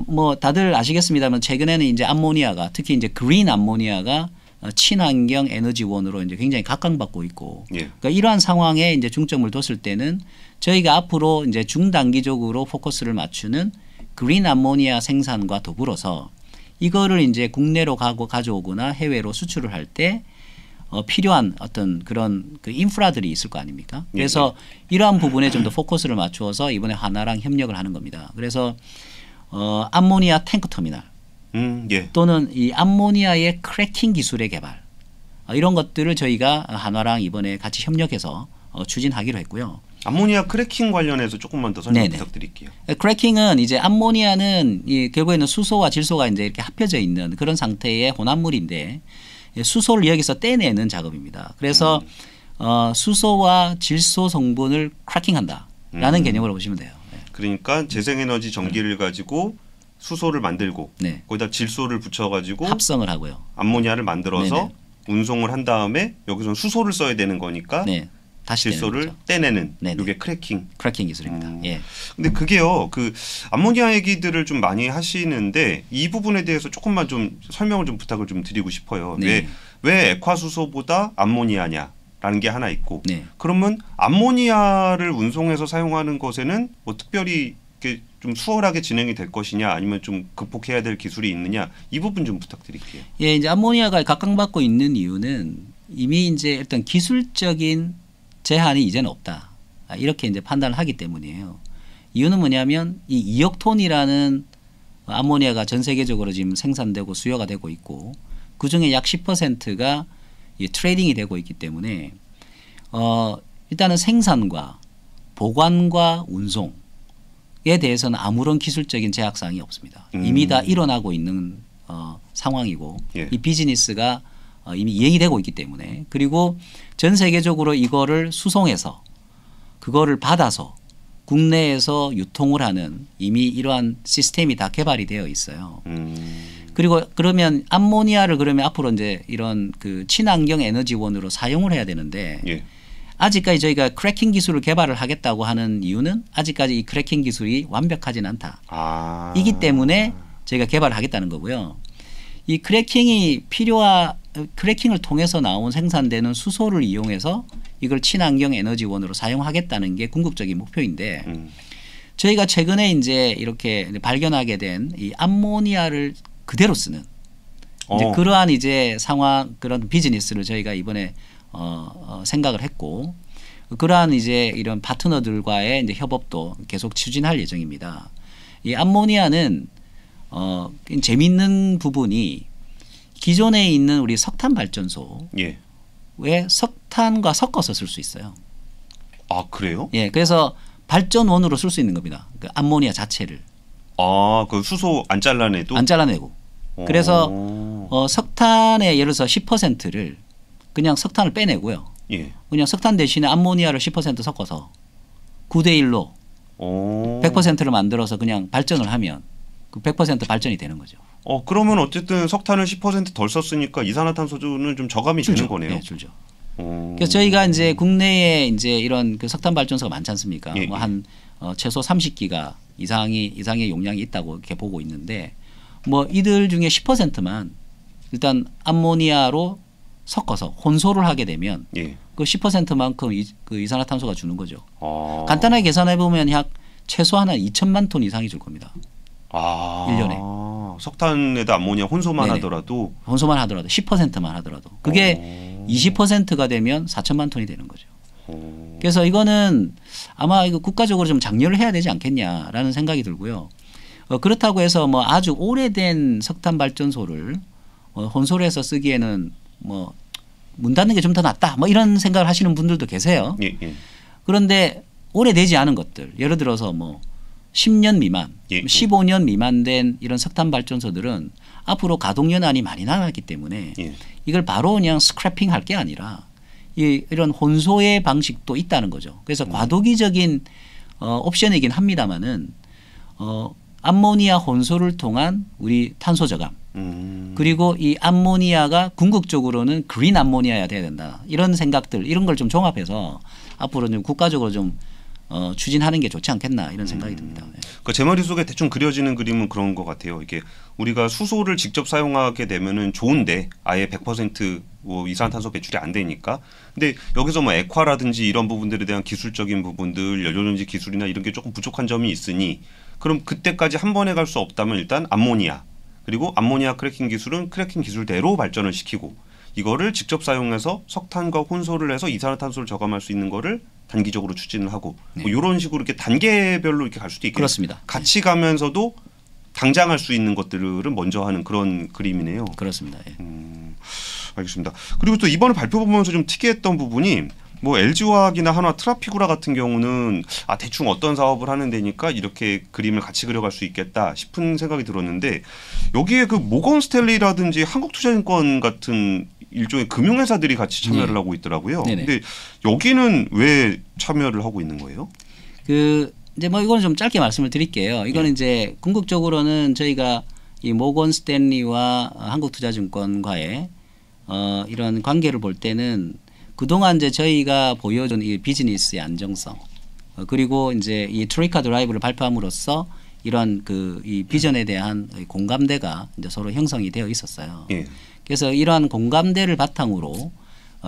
뭐 다들 아시겠습니다만 최근에는 이제 암모니아가 특히 이제 그린 암모니아가 친환경 에너지원으로 이제 굉장히 각광받고 있고 예. 그러니까 이러한 상황에 이제 중점을 뒀을 때는 저희가 앞으로 이제 중단기적으로 포커스를 맞추는 그린 암모니아 생산과 더불어서 이거를 이제 국내로 가져오거나 해외로 수출을 할 때 필요한 어떤 그런 그 인프라들이 있을 거 아닙니까? 그래서 이러한 부분에 좀 더 포커스를 맞추어서 이번에 하나랑 협력을 하는 겁니다. 그래서 암모니아 탱크 터미널 예. 또는 이 암모니아의 크래킹 기술의 개발 이런 것들을 저희가 한화랑 이번에 같이 협력해서 추진하기로 했고요. 암모니아 크래킹 관련해서 조금만 더 설명 네네. 부탁드릴게요. 크래킹은 이제 암모니아는 결국에는 수소와 질소가 이제 이렇게 합혀져 있는 그런 상태의 혼합물인데 수소를 여기서 떼내는 작업입니다. 그래서 수소와 질소 성분을 크래킹한다라는 개념으로 보시면 돼요. 네. 그러니까 재생에너지 전기를 가지고 수소를 만들고 네. 거기다 질소를 붙여가지고 합성을 하고요. 암모니아를 만들어서 네네. 운송을 한 다음에 여기서 수소를 써야 되는 거니까 네. 다시 질소를 떼내는 네네. 이게 크래킹. 크래킹 기술입니다. 예. 근데 그게요, 그 암모니아 얘기들을 좀 많이 하시는데 이 부분에 대해서 조금만 좀 설명을 좀 부탁을 좀 드리고 싶어요. 네. 왜 액화수소보다 암모니아냐라는 게 하나 있고, 네. 그러면 암모니아를 운송해서 사용하는 것에는 뭐 특별히 이렇게 좀 수월하게 진행이 될 것이냐, 아니면 좀 극복해야 될 기술이 있느냐, 이 부분 좀 부탁드릴게요. 예, 이제 암모니아가 각광받고 있는 이유는 이미 이제 일단 기술적인 제한이 이제는 없다. 이렇게 이제 판단을 하기 때문이에요. 이유는 뭐냐면 이 2억 톤이라는 암모니아가 전 세계적으로 지금 생산되고 수요가 되고 있고 그 중에 약 10%가 트레이딩이 되고 있기 때문에 일단은 생산과 보관과 운송에 대해서는 아무런 기술적인 제약사항이 없습니다. 이미 다 일어나고 있는 상황이고 예. 이 비즈니스가 이미 이행이 되고 있기 때문에 그리고 전 세계적으로 이거를 수송해서 그거를 받아서 국내에서 유통을 하는 이미 이러한 시스템이 다 개발이 되어 있어요. 그리고 그러면 암모니아를 그러면 앞으로 이제 이런 그 친환경 에너지원으로 사용을 해야 되는데 예. 아직까지 저희가 크래킹 기술을 개발을 하겠다고 하는 이유는 아직까지 이 크래킹 기술이 완벽하진 않다. 이기 때문에 저희가 개발을 하겠다는 거고요. 이 크래킹을 통해서 나온 생산되는 수소를 이용해서 이걸 친환경 에너지원으로 사용하겠다는 게 궁극적인 목표인데 저희가 최근에 이제 이렇게 발견하게 된 이 암모니아를 그대로 쓰는 이제 그러한 이제 상황 그런 비즈니스를 저희가 이번에 생각을 했고 그러한 이제 이런 파트너들과의 이제 협업도 계속 추진할 예정입니다. 이 암모니아는 재미있는 부분이 기존에 있는 우리 석탄 발전소에 예. 석탄과 섞어서 쓸 수 있어요. 아 그래요? 예, 그래서 발전원으로 쓸 수 있는 겁니다. 그 암모니아 자체를. 그 수소 안 잘라내도 안 잘라내고. 그래서 석탄의 예를 들어서 10%를 그냥 석탄을 빼내고요. 예. 그냥 석탄 대신에 암모니아를 10% 섞어서 9대 1로 100%를 만들어서 그냥 발전을 하면 그 100% 발전이 되는 거죠. 그러면 어쨌든 석탄을 10% 덜 썼으니까 이산화탄소는 좀 저감이 되는 거네요. 네, 줄죠. 그래서 저희가 이제 국내에 이제 이런 그 석탄 발전소가 많지 않습니까? 예, 뭐 한 최소 30기가 이상의 용량이 있다고 이렇게 보고 있는데 뭐 이들 중에 10%만 일단 암모니아로 섞어서 혼소를 하게 되면 예. 그 10%만큼 그 이산화탄소가 주는 거죠. 아. 간단하게 계산해 보면 약 최소한 2천만 톤 이상이 줄 겁니다. 1년에. 석탄에다 암모니아 혼소만 네네. 하더라도 10%만 하더라도 그게 20%가 되면 4천만 톤이 되는 거죠. 그래서 이거는 아마 이거 국가적으로 좀 장려를 해야 되지 않겠냐라는 생각이 들고요. 그렇다고 해서 뭐 아주 오래된 석탄 발전소를 혼소를 해서 쓰기에는 뭐 문 닫는 게 좀 더 낫다. 뭐 이런 생각을 하시는 분들도 계세요. 예, 예. 그런데 오래되지 않은 것들 예를 들어서 뭐 10년 미만, 예, 15년 미만 된 이런 석탄 발전소들은 앞으로 가동 연한이 많이 남았기 때문에 예. 이걸 바로 그냥 스크래핑 할 게 아니라 이런 혼소의 방식도 있다는 거죠. 그래서 과도기적인 옵션이긴 합니다만은 암모니아 혼소를 통한 우리 탄소 저감 그리고 이 암모니아가 궁극적으로는 그린 암모니아야 돼야 된다. 이런 생각들 이런 걸 좀 종합해서 앞으로 좀 국가적으로 좀 추진하는 게 좋지 않겠나 이런 생각이 듭니다. 그 제 머릿속에 대충 그려지는 그림은 그런 것 같아요. 이게 우리가 수소를 직접 사용하게 되면은 좋은데 아예 100% 뭐 이산화탄소 배출이 안 되니까. 근데 여기서 뭐 액화라든지 이런 부분들에 대한 기술적인 부분들, 연료전지 기술이나 이런 게 조금 부족한 점이 있으니 그럼 그때까지 한 번에 갈 수 없다면 일단 암모니아 그리고 암모니아 크래킹 기술은 크래킹 기술대로 발전을 시키고 이거를 직접 사용해서 석탄과 혼소를 해서 이산화탄소를 저감할 수 있는 거를 단기적으로 추진을 하고 뭐 이런 식으로 이렇게 단계별로 이렇게 갈 수도 있겠네요. 그렇습니다. 같이 가면서도 당장 할 수 있는 것들은 먼저 하는 그런 그림이네요. 그렇습니다. 예. 알겠습니다. 그리고 또 이번에 발표 보면서 좀 특이했던 부분이 뭐 LG화학이나 한화 트라피구라 같은 경우는 대충 어떤 사업을 하는 데니까 이렇게 그림을 같이 그려갈 수 있겠다 싶은 생각이 들었는데 여기에 그 모건 스탠리라든지 한국투자증권 같은 일종의 금융회사들이 같이 참여를 하고 있더라고요. 네네. 근데 여기는 왜 참여를 하고 있는 거예요? 이제 뭐 이거는 좀 짧게 말씀을 드릴게요. 이거는 이제 궁극적으로는 저희가 이 모건 스탠리와 한국투자증권과의 이런 관계를 볼 때는 그동안 이제 저희가 보여준 이 비즈니스의 안정성 그리고 이제 이 트레이카 드라이브를 발표함으로써 이런 이 비전에 대한 공감대가 이제 서로 형성이 되어 있었어요. 예. 그래서 이러한 공감대를 바탕으로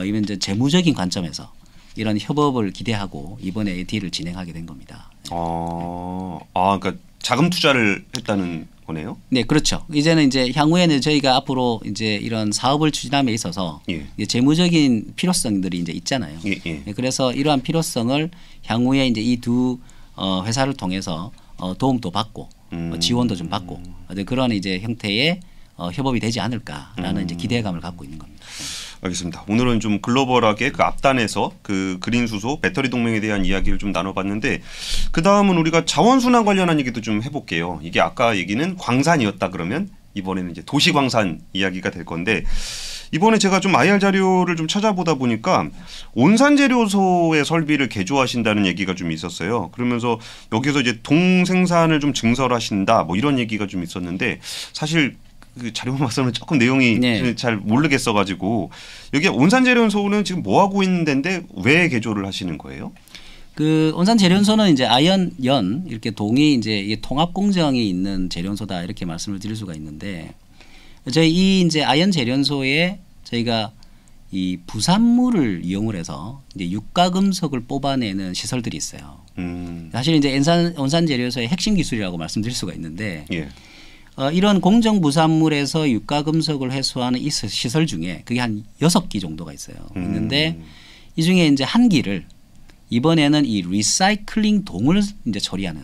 이번 이제 재무적인 관점에서 이런 협업을 기대하고 이번에 이 딜을 진행하게 된 겁니다. 그러니까 자금 투자를 했다는 거네요. 네, 그렇죠. 이제는 이제 향후에는 저희가 앞으로 이제 이런 사업을 추진함에 있어서 예. 재무적인 필요성들이 이제 있잖아요. 예, 예. 네, 그래서 이러한 필요성을 향후에 이제 이 두 회사를 통해서 도움도 받고 지원도 좀 받고 그런 이제 형태의 협업이 되지 않을까라는 이제 기대감을 갖고 있는 겁니다. 알겠습니다. 오늘은 좀 글로벌하게 그 앞단에서 그 그린 수소 배터리 동맹에 대한 이야기를 좀 나눠봤는데 그 다음은 우리가 자원순환 관련한 얘기도 좀 해볼게요. 이게 아까 얘기는 광산이었다 그러면 이번에는 이제 도시광산 이야기가 될 건데 이번에 제가 좀 IR 자료를 좀 찾아보다 보니까 온산재료소의 설비를 개조하신다는 얘기가 좀 있었어요. 그러면서 여기서 이제 동생산을 좀 증설하신다 뭐 이런 얘기가 좀 있었는데 사실 그 자료만 봐서는 조금 내용이 네. 잘 모르겠어가지고 여기 온산재료소는 지금 뭐 하고 있는 데인데 왜 개조를 하시는 거예요? 그 온산재련소는 이제 아연 이렇게 동이 이제 이게 통합 공정이 있는 재련소다 이렇게 말씀을 드릴 수가 있는데 저희 이 이제 아연 재련소에 저희가 이 부산물을 이용을 해서 이제 육가금속을 뽑아내는 시설들이 있어요. 사실 이제 온산 재료소의 핵심 기술이라고 말씀드릴 수가 있는데 예. 이런 공정 부산물에서 육가금속을 회수하는 이 시설 중에 그게 한 6기 정도가 있어요. 있는데 이 중에 이제 한 기를 이번에는 이 리사이클링 동을 이제 처리하는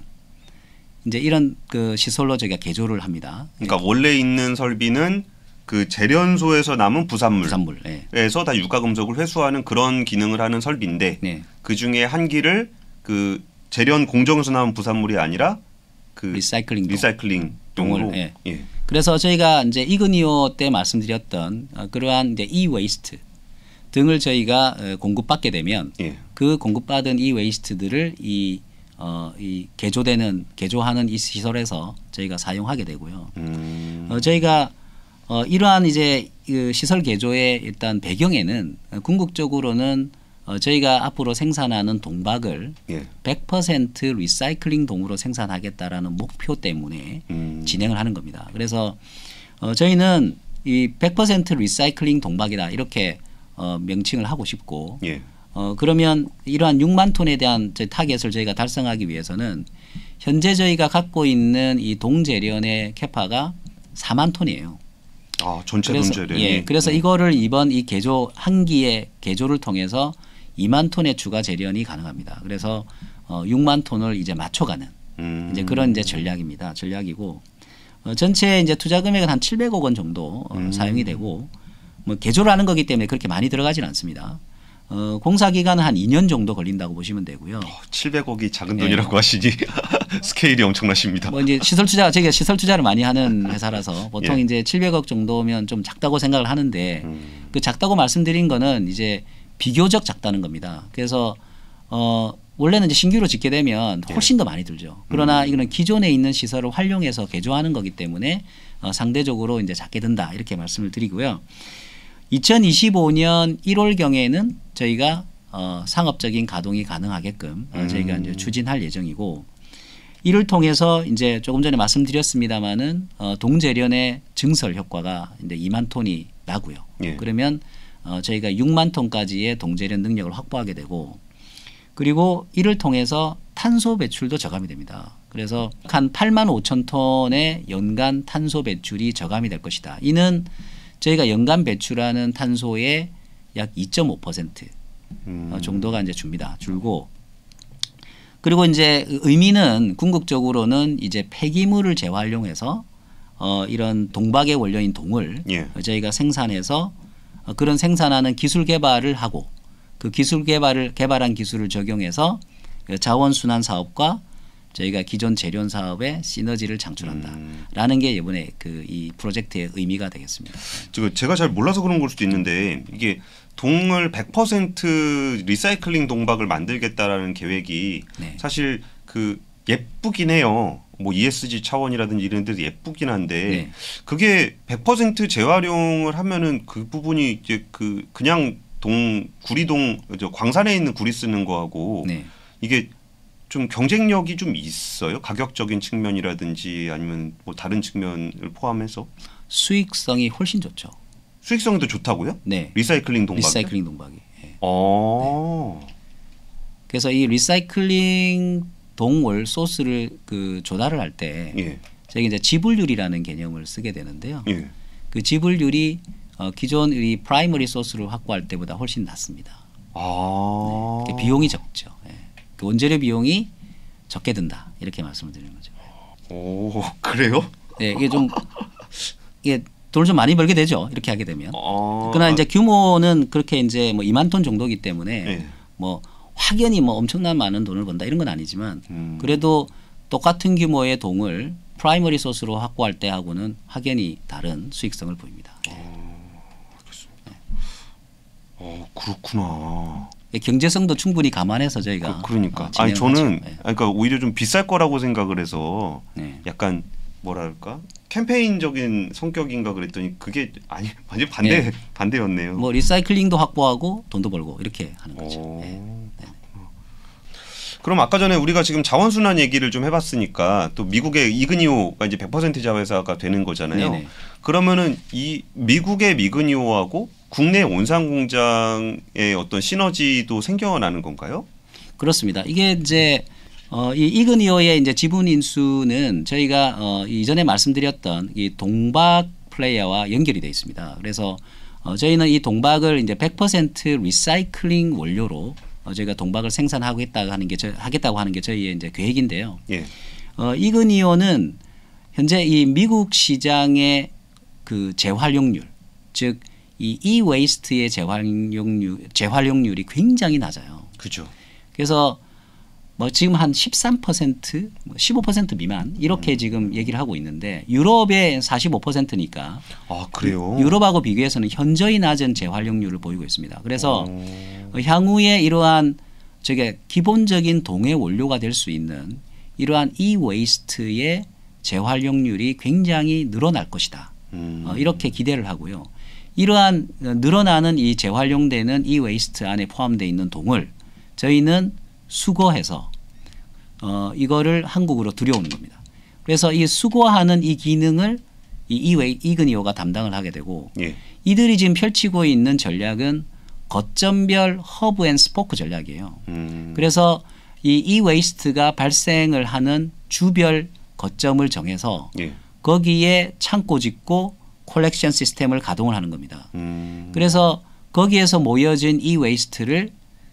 이제 이런 그 시설로 저희가 개조를 합니다. 그러니까 원래 있는 설비는 그 재련소에서 남은 부산물에서 네. 다 유가금속을 회수하는 그런 기능을 하는 설비인데 네. 그 중에 한 기를 그 재련 공정에서 남은 부산물이 아니라 그 리사이클링 동으로. 네. 예. 그래서 저희가 이제 이그니오 때 말씀드렸던 그러한 이제 이웨이스트 등을 저희가 공급받게 되면 예. 그 공급받은 이 웨이스트들을 이 개조하는 이 시설에서 저희가 사용하게 되고요. 저희가 이러한 이제 그 시설 개조의 일단 배경에는 궁극적으로는 저희가 앞으로 생산하는 동박을 예. 100% 리사이클링 동으로 생산하겠다라는 목표 때문에 진행을 하는 겁니다. 그래서 저희는 이 100% 리사이클링 동박이다 이렇게 명칭을 하고 싶고 예. 그러면 이러한 6만 톤에 대한 타겟을 저희가 달성하기 위해서는 현재 저희가 갖고 있는 이 동재련의 캐파가 4만 톤이에요. 아, 전체 그래서, 동재련이. 예, 그래서 이거를 이번 이 개조 한 기의 개조를 통해서 2만 톤의 추가 재련이 가능합니다. 그래서 6만 톤을 이제 맞춰가는 이제 그런 이제 전략이고 전체 이제 투자 금액은 한 700억 원 정도 사용이 되고 뭐 개조를 하는 거기 때문에 그렇게 많이 들어가지는 않습니다. 공사 기간은 한 2년 정도 걸린다고 보시면 되고요. 700억이 작은 돈이라고 하시니 스케일이 엄청나십니다. 뭐 이제 저희가 시설 투자를 많이 하는 회사라서 보통 예. 이제 700억 정도면 좀 작다고 생각을 하는데 그 작다고 말씀드린 거는 이제 비교적 작다는 겁니다. 그래서 원래는 이제 신규로 짓게 되면 훨씬 더 많이 들죠. 그러나 이거는 기존에 있는 시설을 활용해서 개조하는 거기 때문에 상대적으로 이제 작게 든다 이렇게 말씀을 드리고요. 2025년 1월경에는 저희가 상업적인 가동이 가능하게끔 저희가 이제 추진할 예정이고 이를 통해서 이제 조금 전에 말씀드렸습니다마는 동재련의 증설 효과가 이제 2만 톤이 나고요. 예. 그러면 저희가 6만 톤까지의 동재련 능력을 확보하게 되고 그리고 이를 통해서 탄소 배출도 저감이 됩니다. 그래서 한 8만 5천 톤의 연간 탄소 배출이 저감이 될 것이다. 이는 저희가 연간 배출하는 탄소의 약 2.5% 정도가 이제 줄고 그리고 이제 의미는 궁극적으로는 이제 폐기물을 재활용해서 이런 동박의 원료인 동을 예. 저희가 생산해서 그런 생산하는 기술 개발을 하고 그 개발한 기술을 적용해서 자원순환 사업과 저희가 기존 재련 사업에 시너지를 창출한다라는 게 이번에 이 프로젝트의 의미가 되겠습니다. 제가 잘 몰라서 그런 걸 수도 있는데 이게 동을 100% 리사이클링 동박을 만들겠다라는 계획이 네. 사실 그 예쁘긴 해요. 뭐 ESG 차원이라든지 이런 데도 예쁘긴 한데 네. 그게 100% 재활용을 하면은 그 부분이 이제 그냥 구리동 광산에 있는 구리 쓰는 거하고 네. 이게 좀 경쟁력이 좀 있어요. 가격적인 측면이라든지 아니면 뭐 다른 측면을 포함해서 수익성이 훨씬 좋죠. 수익성이 더 좋다고요? 네. 리사이클링 동박이. 리사이클링 동박이. 네. 그래서 이 리사이클링 동을 소스를 조달을 할 때 예. 저희 이제 지불율이라는 개념을 쓰게 되는데요. 예. 그 지불율이 기존 이 프라이머리 소스를 확보할 때보다 훨씬 낮습니다. 네. 비용이 적죠. 네. 그 원재료 비용이 적게 든다 이렇게 말씀을 드리는 거죠. 오, 그래요? 네, 이게 돈을 좀 많이 벌게 되죠. 이렇게 하게 되면. 그러나 이제 규모는 그렇게 이제 뭐 2만 톤 정도이기 때문에 네. 뭐 확연히 뭐 엄청난 많은 돈을 번다 이런 건 아니지만 그래도 똑같은 규모의 동을 프라이머리 소스로 확보할 때하고는 확연히 다른 수익성을 보입니다. 그렇구나. 경제성도 충분히 감안해서 저희가 그러니까 진행을 아니 저는 하죠. 네. 그러니까 오히려 좀 비쌀 거라고 생각을 해서 네. 약간 뭐랄까 캠페인적인 성격인가 그랬더니 그게 아니 완전 네. 반대였네요. 뭐 리사이클링도 확보하고 돈도 벌고 이렇게 하는 거죠. 네. 그럼 아까 전에 우리가 지금 자원순환 얘기를 좀 해봤으니까 또 미국의 이그니오가 이제 100% 자회사가 되는 거잖아요. 네네. 그러면은 이 미국의 미그니오하고 국내 온산 공장의 어떤 시너지도 생겨나는 건가요? 그렇습니다. 이게 이제 이 이그니오의 이제 지분 인수는 저희가 이전에 말씀드렸던 이 동박 플레이어와 연결이 되어 있습니다. 그래서 저희는 이 동박을 이제 100% 리사이클링 원료로 저희가 동박을 생산하고 하겠다고 하는 게 저희의 이제 계획인데요. 예. 이그니오는 현재 이 미국 시장의 그 재활용률, 즉 이 e-waste의 재활용률이 굉장히 낮아요. 그죠. 그래서 뭐 지금 한 13%, 15% 미만 이렇게 지금 얘기를 하고 있는데 유럽의 45%니까 아 그래요. 유럽하고 비교해서는 현저히 낮은 재활용률을 보이고 있습니다. 그래서 향후에 이러한 저게 기본적인 동해 원료가 될 수 있는 이러한 e-waste의 재활용률이 굉장히 늘어날 것이다. 이렇게 기대를 하고요. 이러한 늘어나는 이 재활용되는 e-waste 안에 포함되어 있는 동을 저희는 수거해서 이거를 한국으로 들여오는 겁니다. 그래서 이 수거하는 이 기능을 이그니오가 담당을 하게 되고 예. 이들이 지금 펼치고 있는 전략은 거점별 허브 앤 스포크 전략이에요. 그래서 이 e-waste가 발생을 하는 주별 거점을 정해서 예. 거기에 창고 짓고 콜렉션 시스템을 가동을 하는 겁니다. 그래서 거기에서 모여진 e-waste를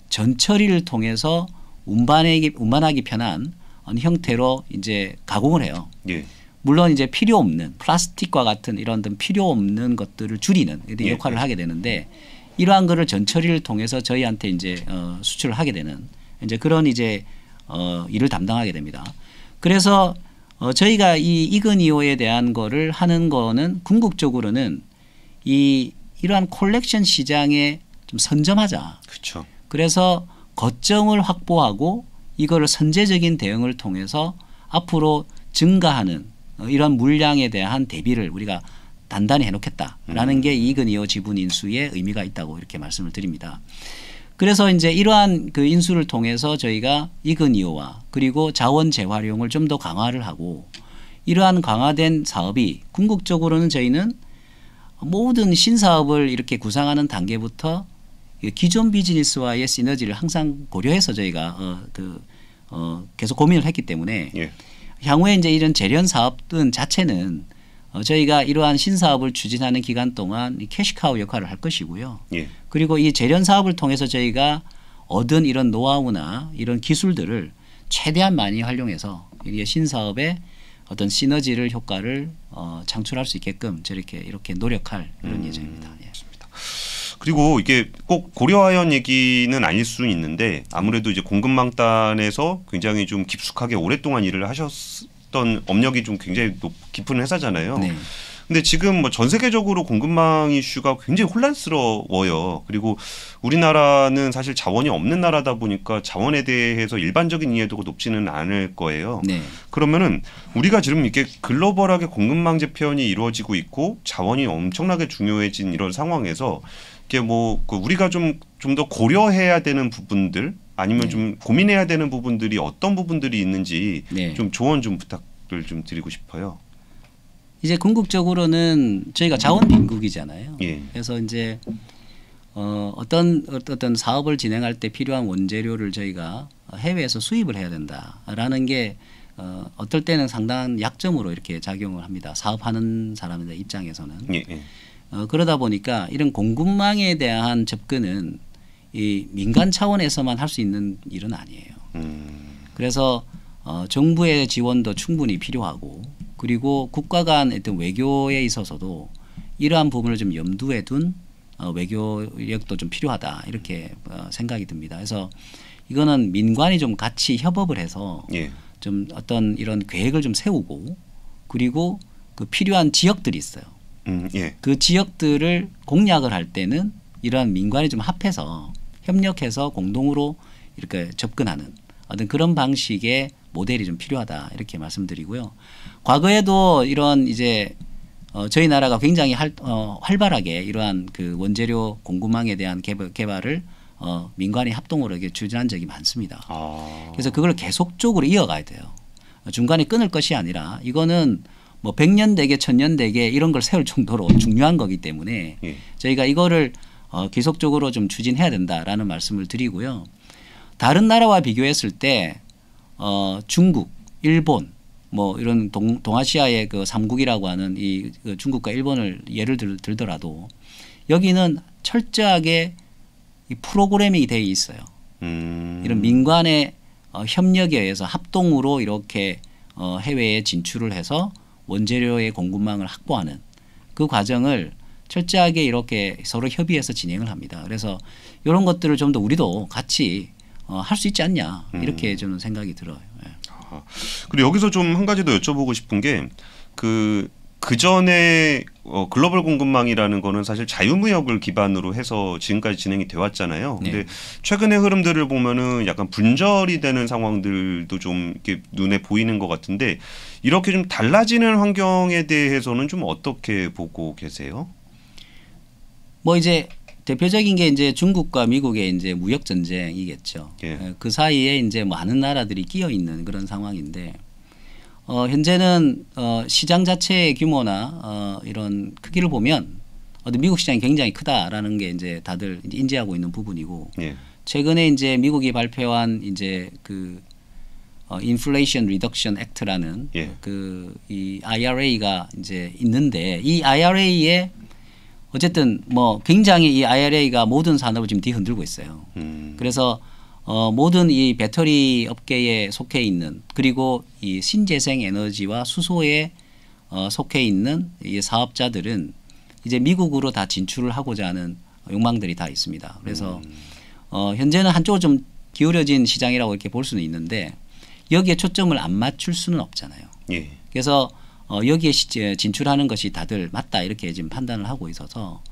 전처리를 통해서 운반하기 편한 형태로 이제 가공을 해요. 예. 물론 이제 필요 없는 플라스틱과 같은 이런 필요 없는 것들을 줄이는 이런 예. 역할을 하게 되는데 이러한 거를 전처리를 통해서 저희한테 이제 수출을 하게 되는 이제 그런 이제 일을 담당하게 됩니다. 그래서 저희가 이 이그니오에 대한 거를 하는 거는 궁극적으로는 이러한 콜렉션 시장에 좀 선점하자. 그렇죠. 그래서 거점을 확보하고 이거를 선제적인 대응을 통해서 앞으로 증가하는 이런 물량에 대한 대비를 우리가 단단히 해놓겠다라는 게 이그니오 지분 인수의 의미가 있다고 이렇게 말씀을 드립니다. 그래서 이제 이러한 그 인수를 통해서 저희가 이그니오와 그리고 자원 재활용을 좀 더 강화를 하고 이러한 강화된 사업이 궁극적으로는 저희는 모든 신사업을 이렇게 구상하는 단계부터 기존 비즈니스와의 시너지를 항상 고려해서 저희가 계속 고민을 했기 때문에 예. 향후에 이제 이런 재련 사업들 자체는 저희가 이러한 신사업을 추진하는 기간 동안 캐시카우 역할을 할 것이고요. 예. 그리고 이 재련 사업을 통해서 저희가 얻은 이런 노하우나 이런 기술들을 최대한 많이 활용해서 이 신사업의 어떤 시너지를 효과를 창출할 수 있게끔 이렇게 노력할 이런 예정입니다. 예. 그리고 이게 꼭 고려아연 얘기는 아닐 수 있는데 아무래도 이제 공급망단에서 굉장히 좀 깊숙하게 오랫동안 일을 하셨던 업력이 좀 굉장히 깊은 회사잖아요. 네. 근데 지금 뭐 전 세계적으로 공급망 이슈가 굉장히 혼란스러워요. 그리고 우리나라는 사실 자원이 없는 나라다 보니까 자원에 대해서 일반적인 이해도가 높지는 않을 거예요. 네. 그러면은 우리가 지금 이렇게 글로벌하게 공급망 재편이 이루어지고 있고 자원이 엄청나게 중요해진 이런 상황에서 이게 뭐 우리가 좀 더 고려해야 되는 부분들 아니면 네. 좀 고민해야 되는 부분들이 어떤 부분들이 있는지 네. 좀 조언 좀 부탁을 좀 드리고 싶어요. 이제 궁극적으로는 저희가 자원 빈국이잖아요. 예. 그래서 이제 어떤 사업을 진행할 때 필요한 원재료를 저희가 해외에서 수입을 해야 된다라는 게 어떨 때는 상당한 약점으로 이렇게 작용을 합니다. 사업하는 사람의 입장에서는. 예, 예. 그러다 보니까 이런 공급망에 대한 접근은 이 민간 차원에서만 할 수 있는 일은 아니에요. 그래서 정부의 지원도 충분히 필요하고 그리고 국가 간 어떤 외교에 있어서도 이러한 부분을 좀 염두에 둔 외교력도 좀 필요하다 이렇게 생각이 듭니다. 그래서 이거는 민관이 좀 같이 협업을 해서 예. 좀 어떤 이런 계획을 좀 세우고 그리고 그 필요한 지역들이 있어요. 예. 그 지역들을 공략을 할 때는 이러한 민관이 좀 합해서 협력해서 공동으로 이렇게 접근하는 어떤 그런 방식의 모델이 좀 필요하다 이렇게 말씀드리고요. 과거에도 이런 이제 저희 나라가 굉장히 활발하게 이러한 그 원재료 공급망에 대한 개발을 민관이 합동으로 이렇게 추진한 적이 많습니다. 그래서 그걸 계속적으로 이어가야 돼요. 중간에 끊을 것이 아니라 이거는 뭐 100년 되게 1000년 되게 이런 걸 세울 정도로 중요한 거기 때문에 예. 저희가 이거를 계속적으로 좀 추진해야 된다라는 말씀을 드리고요. 다른 나라와 비교했을 때 중국, 일본 뭐 이런 동아시아의 그 3국이라고 하는 이 중국과 일본을 예를 들더라도 여기는 철저하게 이 프로그램이 되어 있어요. 이런 민관의 협력에 의해서 합동으로 이렇게 해외에 진출을 해서 원재료의 공급망을 확보하는 그 과정을 철저하게 이렇게 서로 협의해서 진행을 합니다. 그래서 이런 것들을 좀 더 우리도 같이 할 수 있지 않냐 이렇게 저는 생각이 들어요. 예. 그리고 여기서 좀 한 가지 더 여쭤보고 싶은 게 그 전에 글로벌 공급망이라는 거는 사실 자유무역을 기반으로 해서 지금까지 진행이 돼 왔잖아요. 근데 네. 최근의 흐름들을 보면은 약간 분절이 되는 상황들도 좀 이렇게 눈에 보이는 것 같은데 이렇게 좀 달라지는 환경에 대해서는 좀 어떻게 보고 계세요? 뭐 이제 대표적인 게 이제 중국과 미국의 이제 무역 전쟁이겠죠. 예. 그 사이에 이제 많은 나라들이 끼어 있는 그런 상황인데 현재는 시장 자체의 규모나 이런 크기를 보면 미국 시장이 굉장히 크다라는 게 이제 다들 인지하고 있는 부분이고 예. 최근에 이제 미국이 발표한 이제 그 인플레이션 리덕션 액트라는 예. 그 이 IRA가 이제 있는데 이 IRA에 어쨌든 뭐 굉장히 이 IRA가 모든 산업을 지금 뒤흔들고 있어요. 그래서 모든 이 배터리 업계에 속해 있는 그리고 이 신재생 에너지와 수소에 속해 있는 이 사업자들은 이제 미국으로 다 진출을 하고자 하는 욕망들이 다 있습니다. 그래서 현재는 한쪽으로 좀 기울어진 시장이라고 이렇게 볼 수는 있는데 여기에 초점을 안 맞출 수는 없잖아요. 예. 그래서 여기에 진출하는 것이 다들 맞다 이렇게 지금 판단을 하고 있어서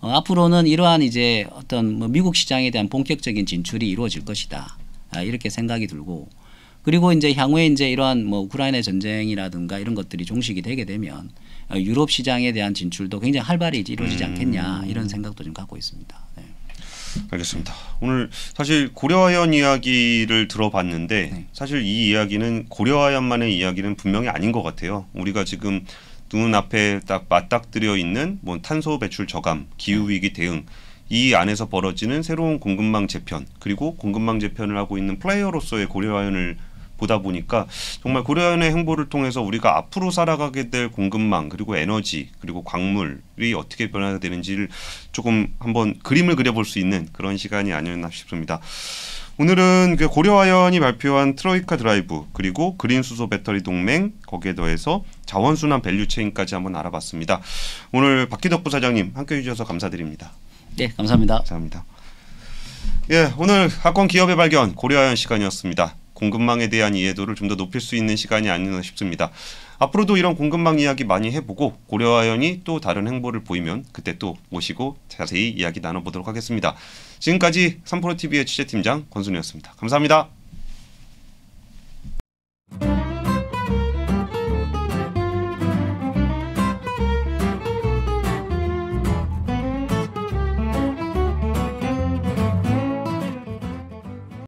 앞으로는 이러한 이제 어떤 뭐 미국 시장에 대한 본격적인 진출이 이루어질 것이다 이렇게 생각이 들고 그리고 이제 향후에 이제 이러한 뭐 우크라이나 전쟁이라든가 이런 것들이 종식이 되게 되면 유럽 시장에 대한 진출도 굉장히 활발히 이루어지지 않겠냐 이런 생각도 좀 갖고 있습니다. 네. 알겠습니다. 오늘 사실 고려아연 이야기를 들어봤는데 네. 사실 이 이야기는 고려아연만의 이야기는 분명히 아닌 것 같아요. 우리가 지금 눈앞에 딱 맞닥뜨려 있는 뭐 탄소 배출 저감, 기후 위기 대응 이 안에서 벌어지는 새로운 공급망 재편 그리고 공급망 재편을 하고 있는 플레이어로서의 고려아연을 보다 보니까 정말 고려아연의 행보를 통해서 우리가 앞으로 살아가게 될 공급망 그리고 에너지 그리고 광물이 어떻게 변화가 되는지를 조금 한번 그림을 그려볼 수 있는 그런 시간이 아니었나 싶습니다. 오늘은 그 고려아연이 발표한 트로이카 드라이브 그리고 그린 수소 배터리 동맹 거기에 더해서 자원순환 밸류체인까지 한번 알아봤습니다. 오늘 박기덕 부사장님 함께해 주셔서 감사드립니다. 네, 감사합니다. 감사합니다. 예, 오늘 학권 기업의 발견 고려아연 시간이었습니다. 공급망에 대한 이해도를 좀 더 높일 수 있는 시간이 아니었나 싶습니다. 앞으로도 이런 공급망 이야기 많이 해보고 고려아연이 또 다른 행보를 보이면 그때 또 모시고 자세히 이야기 나눠보도록 하겠습니다. 지금까지 3프로TV의 취재팀장 권순우였습니다. 감사합니다.